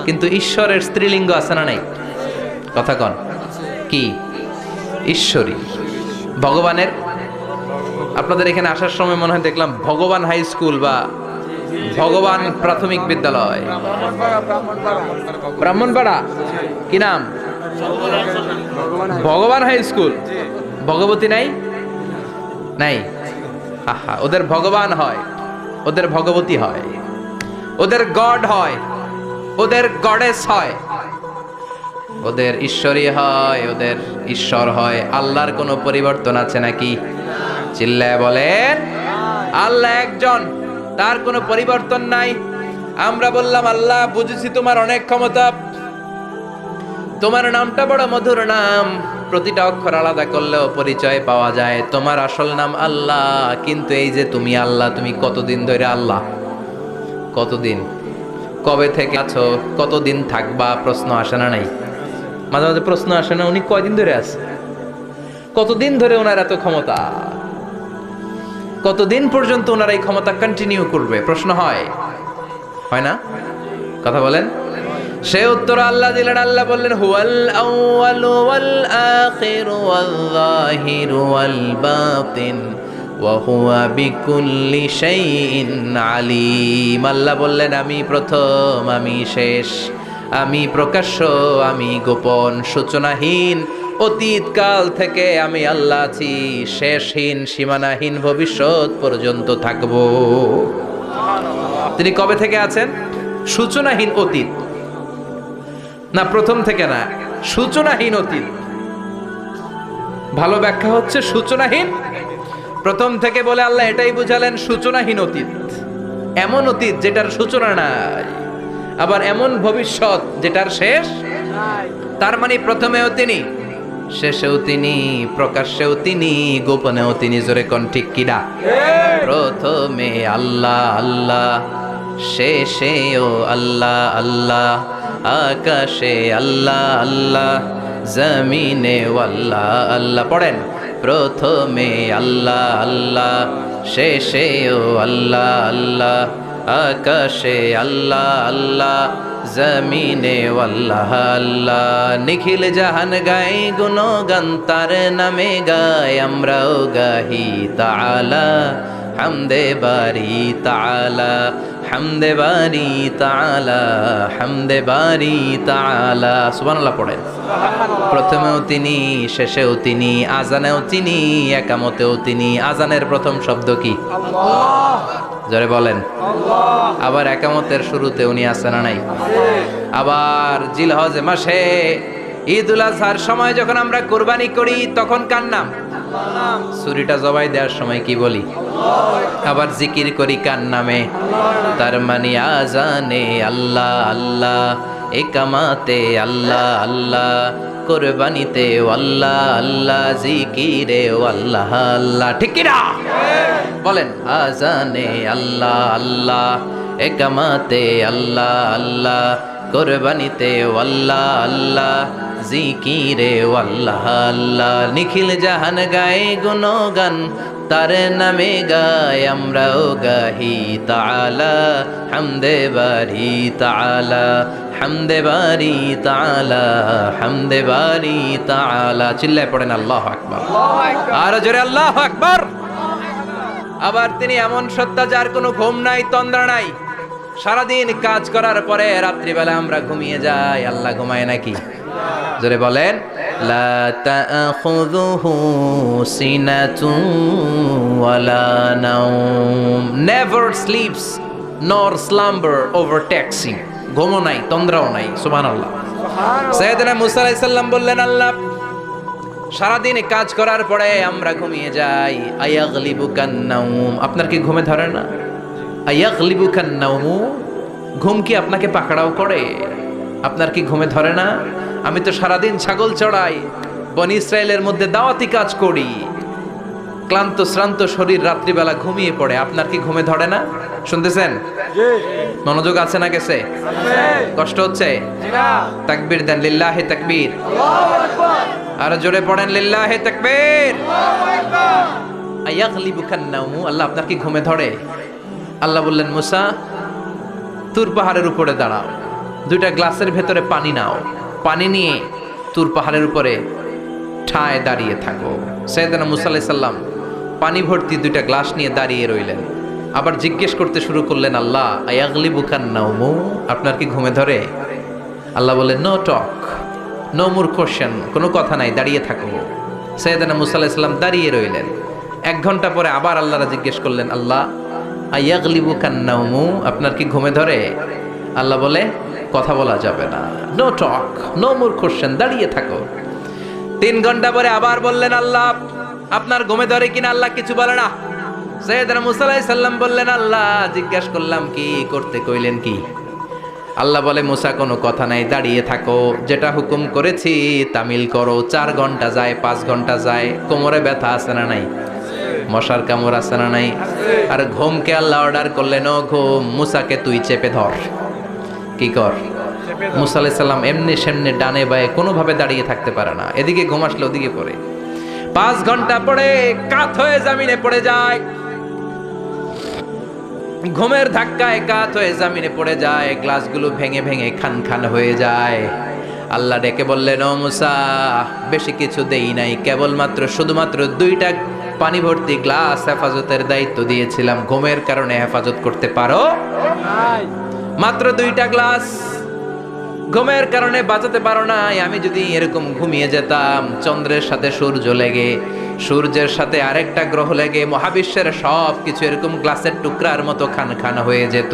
কিন্তু ঈশ্বরের স্ত্রীলিঙ্গ আছে না নাই? কথা কন। কি? ঈশ্বরী। ভগবানের, আপনাদের এখানে আসার সময় মনে হয় দেখলাম ভগবান হাই স্কুল বা ভগবান প্রাথমিক বিদ্যালয়। ব্রাহ্মণপাড়া। কি নাম? ভগবান হাই স্কুল। ভগবতী নাই? নাই। আহা, ওদের ভগবান হয়, ওদের ভগবতী হয়, ওদের গড হয়, ওদের গডেস হয়, ওদের ঈশ্বরী হয়, ওদের ঈশ্বর হয়। আল্লাহর কোনো পরিবর্তন আছে নাকি? চিল্লায় বলেন, আল্লাহ একজন, তার কোনো পরিবর্তন নাই। আমরা বললাম, আল্লাহ বুঝেছি তোমার অনেক ক্ষমতা, তোমার নামটা বড় মধুর নাম, প্রতিটা অক্ষর আলাদা করলেও পরিচয় পাওয়া যায়। তোমার আসল নাম আল্লাহ, কিন্তু এই যে তুমি আল্লাহ, তুমি কতদিন ধরে আল্লাহ? কতদিন? কবে থেকে আছো? কতদিন থাকবা? প্রশ্ন আসে না নাই? মাঝে মাঝে প্রশ্ন আসে না, উনি কয়দিন ধরে আছে? কতদিন ধরে ওনার এত ক্ষমতা? কতদিন পর্যন্ত ওনার এই ক্ষমতা কন্টিনিউ করবে? প্রশ্ন হয়? হয় না? কথা বলেন। সে উত্তর আল্লাহ দিলেন। আল্লাহ বললেন, হুয়াল আউয়ালু ওয়াল আখিরু ওয়াল যাহিরু ওয়াল বাতিন ওয়া হুয়া বিকুল্লি শাইইন আলিম। আল্লাহ বললেন, আমি প্রথম, আমি শেষ, আমি প্রকাশ্য, আমি গোপন, সূচনাহীন। অতীতকাল থেকে আমি আল্লাহ আছি, শেষহীন, সীমানাহীন, ভবিষ্যৎ পর্যন্ত থাকব। তিনি কবে থেকে আছেন? সূচনাহীন অতীত না, প্রথম থেকে না, সূচনাহীন অতীত। ভালো ব্যাখ্যা হচ্ছে সূচনাহীন প্রথম থেকে বলে আল্লাহ এটাই বুঝালেন, সূচনাহীন অতীত। এমন অতীত যেটার সূচনা নাই, আবার এমন ভবিষ্যৎ যেটার শেষ নাই। তার মানে প্রথমেও তিনি, শেষেও তিনি, প্রকাশ্যেও তিনি, গোপনেও তিনি। জোরে কোন ঠিক কিনা? প্রথমে আল্লাহ আল্লাহ, শেষেও আল্লাহ আল্লাহ, আকাশে আল্লাহ আল্লাহ, জমিনে আল্লাহ আল্লাহ। পড়েন, প্রথমে আল্লাহ আল্লাহ, শেষেও আল্লাহ আল্লাহ, আকাশে আল্লাহ আল্লাহ, জমিনে আল্লাহ আল্লাহ, নিখিল জাহান গায় গুণগান তার নামে গায়, আমরাও গাহি তাআলা হামদে বারি তাআলা, হামদে বারি তাআলা, হামদে বারি তাআলা। সুবহানাল্লাহ পড়েন। প্রথমেও তিনি, শেষেও তিনি, আজানেও তিনি, একামতেও তিনি। আজানের প্রথম শব্দ কি? আল্লাহ। জোরে বলেন আল্লাহ। আবার একামতের শুরুতে উনি আছেন না নাই? আবার জিলহজ মাসে ঈদুল আজহার সময় যখন আমরা কুরবানি করি তখন কার নাম? ছুরিটা জবাই দেওয়ার সময় কি বলি? আবার জিকির করি কার নামে? তার মানে আজানে আল্লাহ আল্লাহ, একামাতে আল্লাহ আল্লাহ, কুরবানিতে আল্লাহ আল্লাহ, জিকিরে আল্লাহ আল্লাহ। ঠিক কি না? বলেন আজানে আল্লাহ আল্লাহ, একামাতে আল্লাহ আল্লাহ, কুরবানিতে আল্লাহ আল্লাহ, জিকিরে আল্লাহ আল্লাহ। নিখিল জাহান গায় গুণগান তার নামে গায়, আমরাও গাহি তাআলা হামদে বারি তাআলা, হামদে বারি তাআলা, হামদে বারি তাআলা। চিল্লায় পড়েন আল্লাহু আকবার। আর জোরে আল্লাহু আকবার। আবার তিনি এমন সত্তা যার কোনো ঘুম নাই, তন্দ্রা নাই। সারাদিন কাজ করার পরে রাত্রিবেলা আমরা ঘুমিয়ে যাই, আল্লাহ ঘুমায় নাকি? জোরে বলেন লা তাখুযুহু সিনাতুন ওয়ালা নাওম, নেভার স্লিপস নর স্লাম্বার ওভারটেকস হিম। ঘুমও নাই, তন্দ্রাও নাই। সুবহানাল্লাহ। সাইয়েদনা মুসা আলাইহিস সালাম বললেন, আল্লাহ সারাদিন কাজ করার পরে আমরা ঘুমিয়ে যাই, আয়াগলিবুকান নাওম, আপনার কি ঘুমে ধরে না? আয়াগলিবুকান নাওম, ঘুম কি আপনাকে পাকড়াও করে? আপনার কি ঘুমে ধরে না? আমি তো সারাদিন ছাগল চড়াই, বনি ইসরায়েলের মধ্যে দাওয়াতি কাজ করি, ক্লান্ত শ্রান্ত শরীর রাত্রিবেলা ঘুমিয়ে পড়ে, আপনার কি ঘুমে ধরে না? শুনতেছেন? মনোযোগ আছে না গেছে? কষ্ট হচ্ছে? তাকবীর দেন, লিল্লাহি তাকবীর। আর জোরে পড়েন লিল্লাহি তাকবীর। আয়াগলিবুকান নাওম, আল্লাহ আপনার কি ঘুমে ধরে? আল্লাহ বললেন, মুসা তুর পাহাড়ের উপরে দাঁড়াও, দুইটা গ্লাসের ভেতরে পানি নাও, পানি নিয়ে তুর পাহাড়ের উপরে ঠায় দাঁড়িয়ে থাকো। সাইয়েদনা মুসা আলাইহিস সালাম পানি ভর্তি দুইটা গ্লাস নিয়ে দাঁড়িয়ে রইলেন। আবার জিজ্ঞেস করতে শুরু করলেন, আল্লাহ আয়াগলিবুকান নাওম, আপনার কি ঘুমে ধরে? আল্লাহ বললেন, no talk, no more question, কোনো কথা নাই, দাঁড়িয়ে থাকো। সাইয়েদনা মুসা আলাইহিস সালাম দাঁড়িয়ে রইলেন। 1 ঘন্টা পরে আবার আল্লাহরা জিজ্ঞেস করলেন, আল্লাহ আয়াগলিবুকান নাওম, আপনার কি ঘুমে ধরে? আল্লাহ বলে, কথা বলা যাবে না, no talk, no more question, দাঁড়িয়ে থাকো। 3 ঘন্টা পরে আবার বললেন, আল্লাহ আপনার ঘুমে ধরে কিনা? আল্লাহ কিছু বলে না। সাইয়েদনা মুসা আলাইহিস সালাম বললেন, আল্লাহ জিজ্ঞাসা করলাম কি করতে কইলেন কি? আল্লাহ বলে, মুসা কোনো কথা নাই, দাঁড়িয়ে থাকো, যেটা হুকুম করেছি তামিল করো। 4 ঘন্টা যায়, 5 ঘন্টা যায়, কোমরে ব্যথা আছে না নাই? মশার কামড় আছে না নাই? আর ঘুমকে আল্লাহ অর্ডার করলেন, ও ঘুম, মুসাকে তুই চেপে ধর। কি কর? মুসা আলাইহিস সালাম এমনি সেমনি ডানে বায়ে কোনোভাবে দাঁড়িয়ে থাকতে পারে না, এদিকে ঘুম আসলে ওদিকে পড়ে। 5 ঘন্টা পরে কাত হয়ে জমিনে পড়ে যায়, ঘুমের ধাক্কায় কাত হয়ে জমিনে পড়ে যায়, গ্লাসগুলো ভেঙে ভেঙে খান খান হয়ে যায়। আল্লাহ ডেকে বললেন, ও মুসা বেশি কিছু দেই নাই, কেবলমাত্র শুধুমাত্র 2টা পানি ভর্তি গ্লাস হেফাজতের দায়িত্ব দিয়েছিলাম, ঘুমের কারণে হেফাজত করতে পারো মাত্র 2টা গ্লাস, ঘুমের কারণে বাঁচাতে পারো নাই। আমি যদি এরকম ঘুমিয়ে যেতাম, চন্দ্রের সাথে সূর্য লেগে, সূর্যের সাথে আরেকটা গ্রহ লেগে মহাবিশ্বের সব কিছু এরকম গ্লাসের টুকরার মতো খান খান হয়ে যেত।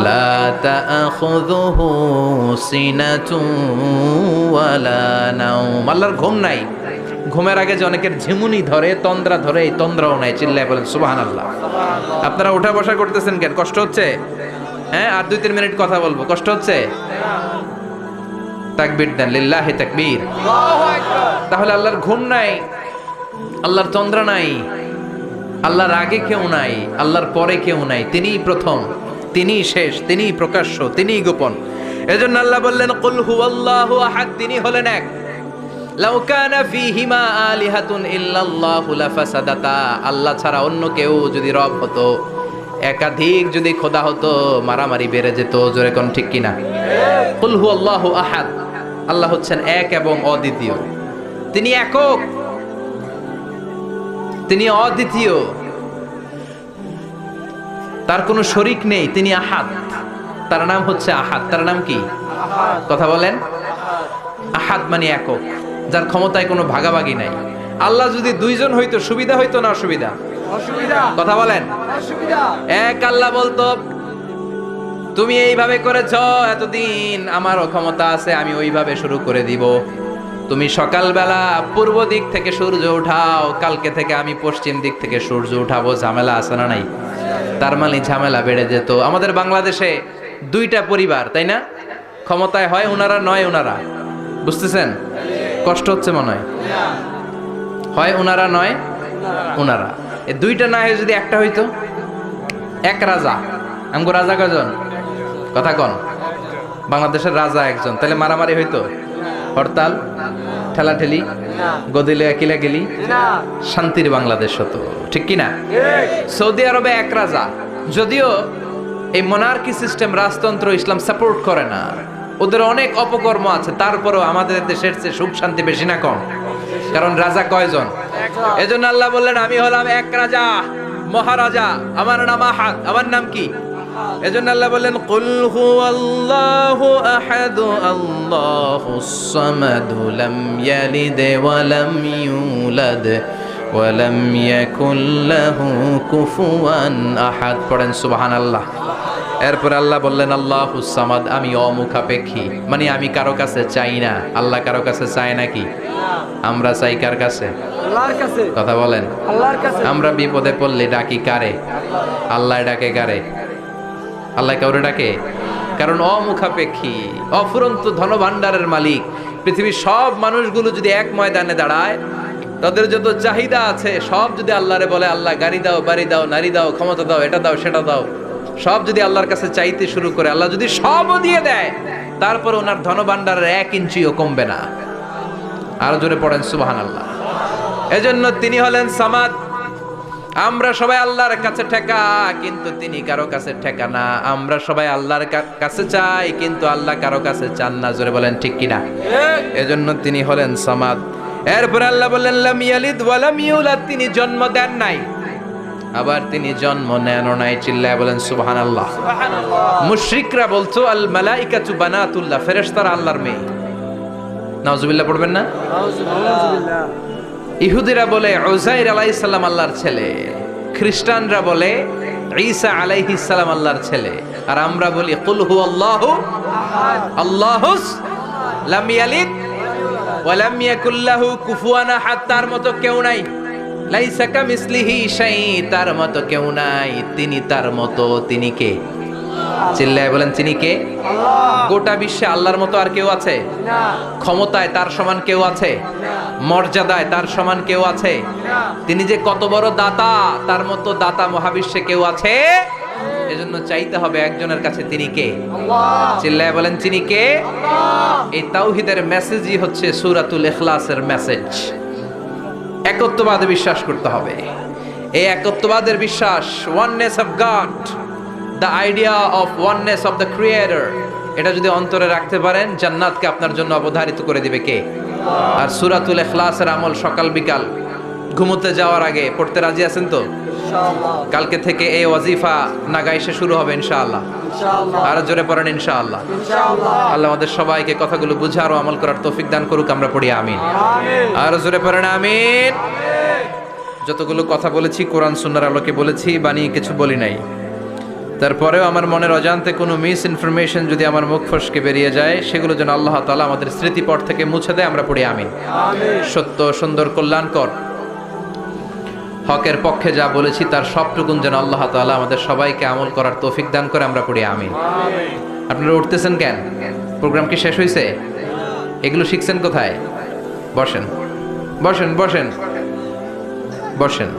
লা তাখুযুহু সিনাতুন ওয়ালা নাওম, আল্লাহর ঘুম নাই। ঘুমের আগে যে অনেকের ঝিমুনি ধরে, তন্দ্রা ধরে, এই তন্দ্রাও নাই। চিল্লায় বলেন সুবহানাল্লাহ। আপনারা ওঠা বসা করতেছেন কেন? কষ্ট হচ্ছে? হ্যাঁ, আর 2-3 মিনিট কথা বলবো, কষ্ট হচ্ছে? তাকবীর দেন, লিল্লাহি তাকবীর। তাহলে আল্লাহর ঘুম নাই, আল্লাহর তন্দ্রা নাই, আল্লাহর আগে কেউ নাই, আল্লাহর পরে কেউ নাই। তিনিই প্রথম, তিনিই শেষ, তিনিই প্রকাশ্য, তিনিই গোপন। এজন্য আল্লাহ বললেন, কুল হুয়াল্লাহু আহাদ, তিনি হলেন এক। লাউ কানা ফীহিমা আলিহাতুন ইল্লাল্লাহু লাফাসাদাতা, আল্লাহ ছাড়া অন্য কেউ যদি রব হতো, একাধিক যদি খোদা হতো মারামারি বেড়ে যেত, জোরে কোন ঠিক কিনা? কুল হুয়াল্লাহু আহাদ, আল্লাহ হচ্ছেন এক এবং অদ্বিতীয়, তিনি একক, তিনি অদ্বিতীয়, তার কোনো শরীক নেই, তিনি আহাদ, তার নাম হচ্ছে আহাদ। তার নাম কি? কথা বলেন। আহাদ মানে একক, যার ক্ষমতায় কোনো ভাগাভাগি নাই। আল্লাহ যদি দুইজন হইতো সুবিধা হইতো না অসুবিধা? কথা বলেন। এক আল্লাহ বলতো তুমি এইভাবে করেছ এতদিন, আমারও ক্ষমতা আছে, আমি ওইভাবে শুরু করে দিব। তুমি সকালবেলা পূর্ব দিক থেকে সূর্য উঠাও, কালকে থেকে আমি পশ্চিম দিক থেকে সূর্য উঠাবো। ঝামেলা আছে না নাই? তার মানে ঝামেলা বেড়ে যেত। আমাদের বাংলাদেশে দুইটা পরিবার, তাই না? ক্ষমতায় হয় ওনারা, নয় ওনারা। বুঝতেছেন? কষ্ট হচ্ছে মনে হয়। হয় ওনারা, নয় ওনারা। এই দুইটা না হয়ে যদি একটা হইতো, এক রাজা। আমগো রাজা কয়জন? কথা কন। বাংলাদেশের রাজা একজন, তাহলে মারামারি হইতো? হরতাল, ঠেলাঠেলি, গদিলে কিলা গেলি, শান্তির বাংলাদেশ হতো, ঠিক কিনা? সৌদি আরবে এক রাজা, যদিও এই মোনার্কি সিস্টেম, রাজতন্ত্র ইসলাম সাপোর্ট করে না, ওদের অনেক অপকর্ম আছে, তারপরেও আমাদের দেশের চেয়ে সুখ শান্তি বেশি না কম? কারণ রাজা কয়জন? এজন্য আল্লাহ বললেন আমি হলাম এক রাজা, মহারাজা, আমার নাম আহাদ। আমার নাম কি? এজন্য আল্লাহ বললেন কুল হুয়াল্লাহু আহাদ আল্লাহুস সামাদ লাম ইয়ালিদ ওয়া লাম ইউলাদ ওয়া লাম ইয়াকুল লাহু কুফুয়ান আহাদ। পড়েন সুবহানাল্লাহ। এরপর আল্লাহ বললেন আল্লাহুস সামাদ, আমি অমুখাপেক্ষী, মানে আমি কারো কাছে চাই না। আল্লাহ কারো কাছে চায় নাকি? আমরা চাই কার কাছে? আল্লাহর কাছে। কথা বলেন। আল্লাহর কাছে। আমরা বিপদে পড়লে ডাকি কারে? আল্লাহ ডাকে কারে? আল্লাহ কাউরে ডাকে? কারণ অমুখাপেক্ষী, অফুরন্ত ধনভাণ্ডারের মালিক। পৃথিবীর সব মানুষগুলো যদি এক ময়দানে দাঁড়ায়, তাদের যত চাহিদা আছে সব যদি আল্লাহরে বলে, আল্লাহ গাড়ি দাও, বাড়ি দাও, নারী দাও, ক্ষমতা দাও, এটা দাও, সেটা দাও, সব যদি আল্লাহর কাছে চাইতে শুরু করে, আল্লাহ যদি সবও দিয়ে দেয়, তারপর ওনার ধনভাণ্ডারের 1 ইঞ্চিও কমবে না। আরো জোরে পড়েন সুবহানাল্লাহ। এজন্য তিনি হলেন সামাদ। আমরা সবাই আল্লাহর কাছে ঠেকা, কিন্তু তিনি কারো কাছে ঠেকা না। আমরা সবাই আল্লাহর কাছে চাই, কিন্তু আল্লাহ কারো কাছে চান না। জোরে বলেন ঠিক কিনা? এজন্য তিনি হলেন সামাদ। এরপর আল্লাহ বললেন লাম ইয়ালিদ ওয়া লাম ইউলাদ, তিনি জন্ম দেন নাই, আবার তিনি জন্ম নেন নাই। চিল্লায় বলেন সুবহানাল্লাহ। মুশরিকরা বলতো আল মালাইকাতু বানাতুল্লাহ, ফেরেশতারা আল্লাহর মেয়ে। নাউজুবিল্লাহ পড়বেন না? নাউজুবিল্লাহ। ইহুদিরা বলে উযাইর আলাইহিস সালাম আল্লাহর ছেলে, খ্রিস্টানরা বলে ঈসা আলাইহিস সালাম আল্লাহর ছেলে, আর আমরা বলি কুল হুয়াল্লাহু আহাদ আল্লাহুস লাম ইয়ালিদ ওয়া লাম ইয়াকুল লাহু কুফুয়ান আহাদ। তার মতো কেউ নাই। লাইসা কামিসলিহি শাই, তার মতো কেউ নাই। তিনি তার মতো, তিনি কে? চিল্লায় বলেন তিনি কে? আল্লাহ। গোটা বিশ্বে আল্লাহর মতো আর কেউ আছে? না। ক্ষমতায় তার সমান কেউ আছে? না। মর্যাদায় তার সমান কেউ আছে? না। তিনি যে কত বড় দাতা, তার মতো দাতা মহাবিশ্বে কেউ আছে? এজন্য চাইতে হবে একজনের কাছে, তিনি কে? আল্লাহ। চিল্লায় বলেন তিনি কে? আল্লাহ। এই তাওহীদের মেসেজই হচ্ছে সূরাতুল ইখলাসের মেসেজ। একত্ববাদে বিশ্বাস করতে হবে। এই একত্ববাদের বিশ্বাস, oneness of god, the idea of oneness of the creator, এটা যদি অন্তরে রাখতে পারেন, জান্নাতকে আপনার জন্য অবধারিত করে দিবে কে? আর সূরাতুল ইখলাসের আমল সকাল বিকাল ঘুমোতে যাওয়ার আগে পড়তে রাজি আছেন তো? ইনশাআল্লাহ। কালকে থেকে এই ওয়াজিফা নাগাইশে শুরু হবে ইনশাআল্লাহ। ইনশাআল্লাহ। আর জোরে পড়েন ইনশাআল্লাহ। ইনশাআল্লাহ। আল্লাহ আমাদের সবাইকে কথাগুলো বুঝার ও আমল করার তৌফিক দান করুক। আমরা পড়ি আমিন। আমিন। আর জোরে পড়েন আমিন। আমিন। যতগুলো কথা বলেছি কোরআন সুন্নাহর আলোকে বলেছি, বানিয়ে কিছু বলি নাই। তারপরেও আমার মনের অজান্তে কোনো মিস ইনফরমেশন যদি আমার মুখ ফসকে বেরিয়ে যায়, সেগুলো যেন আল্লাহ তাআলা আমাদের স্মৃতিপট থেকে মুছে দেয়। আমরা পড়ি আমিন। আমিন। সত্য, সুন্দর, কল্যাণকর, হকের পক্ষে যা বলেছি তার সবটুকুন যেন আল্লাহ তাআলা আমাদের সবাইকে আমল করার তৌফিক দান করে। আমরা পড়ি আমিন। আমিন। আপনারা উঠতেছেন কেন? প্রোগ্রাম কি শেষ হয়েছে? এগুলো শিখছেন কোথায়? বসেন বসেন বসেন বসেন।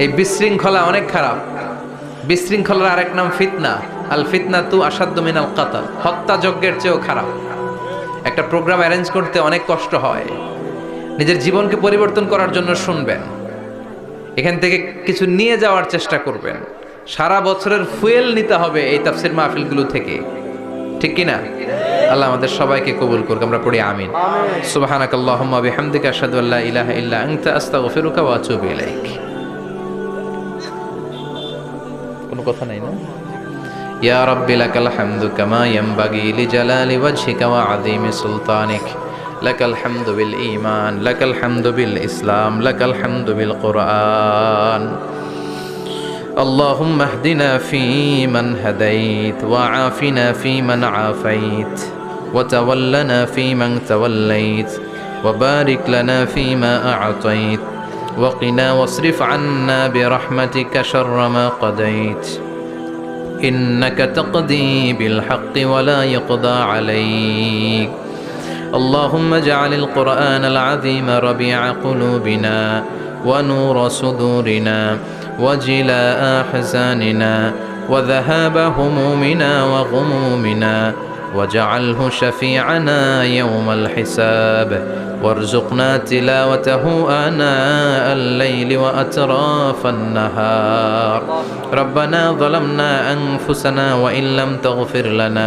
এই বিশৃঙ্খলা অনেক খারাপ। বিশৃঙ্খলার আরেক নাম ফিতনা। আল ফিতনাতু আসাদ্দু মিনাল কাতল, হত্যা যজ্ঞের চেয়েও খারাপ। একটা প্রোগ্রাম অ্যারেঞ্জ করতে অনেক কষ্ট হয়। নিজের জীবনকে পরিবর্তন করার জন্য শুনবেন, এখান থেকে কিছু নিয়ে যাওয়ার চেষ্টা করবেন, সারা বছরের ফুয়েল নিতে হবে এই তাফসির মাহফিলগুলো থেকে, ঠিক কি না? আল্লাহ আমাদের সবাইকে কবুল করুক, আমরা পড়ি আমিন। সুবহানাকাল্লাহুম্মা বিহামদিকা আশহাদু আল্লা ইলাহা ইল্লা আনতা আস্তাগফিরুকা ওয়া আতুবু ইলাইক। কোনো কথা নাই না? ইয়া রাব্বি লাকাল হামদু কামা ইয়ানবাগি লিজালালি ওয়াজহিকা ওয়া আযীমি সুলতানিক। লাকাল হামদু বিল ঈমান, লাকাল হামদু বিল ইসলাম, লাকাল হামদু বিল কুরআন। اللهم اهدنا فيمن هديت وعافنا فيمن عافيت وتولنا فيمن توليت وبارك لنا فيما أعطيت وقنا واصرف عنا برحمتك شر ما قضيت إنك تقضي بالحق ولا يقضى عليك. اللهم اجعل القرآن العظيم ربيع قلوبنا ونور صدورنا وجلاء أحزاننا وذهاب همومنا وغمومنا واجعله شفيعنا يوم الحساب وارزقنا تلاوته آناء الليل وأطراف النهار. ربنا ظلمنا أنفسنا وإن لم تغفر لنا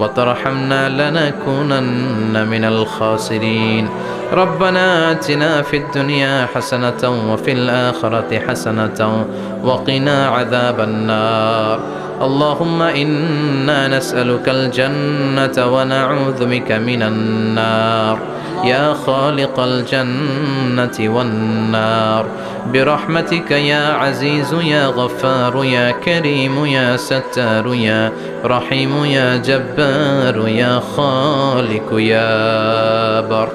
وترحمنا لنكونن من الخاسرين. ربنا آتنا في الدنيا حسنة وفي الآخرة حسنة وقنا عذاب النار. اللهم إنا نسألك الجنة ونعوذ بك من النار يا خالق الجنة والنار برحمتك يا عزيز يا غفار يا كريم يا ستار يا رحيم يا جبار يا خالق يا بر.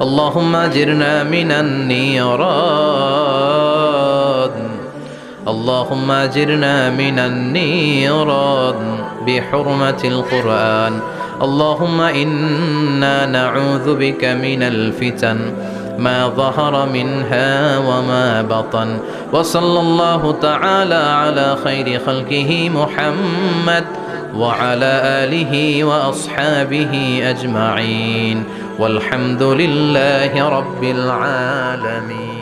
اللهم أجرنا من النيران، اللهم أجرنا من النيران بحرمة القرآن. اللهم إنا نعوذ بك من الفتن ما ظهر منها وما بطن. وصلى الله تعالى على خير خلقه محمد وعلى آله وأصحابه أجمعين والحمد لله رب العالمين.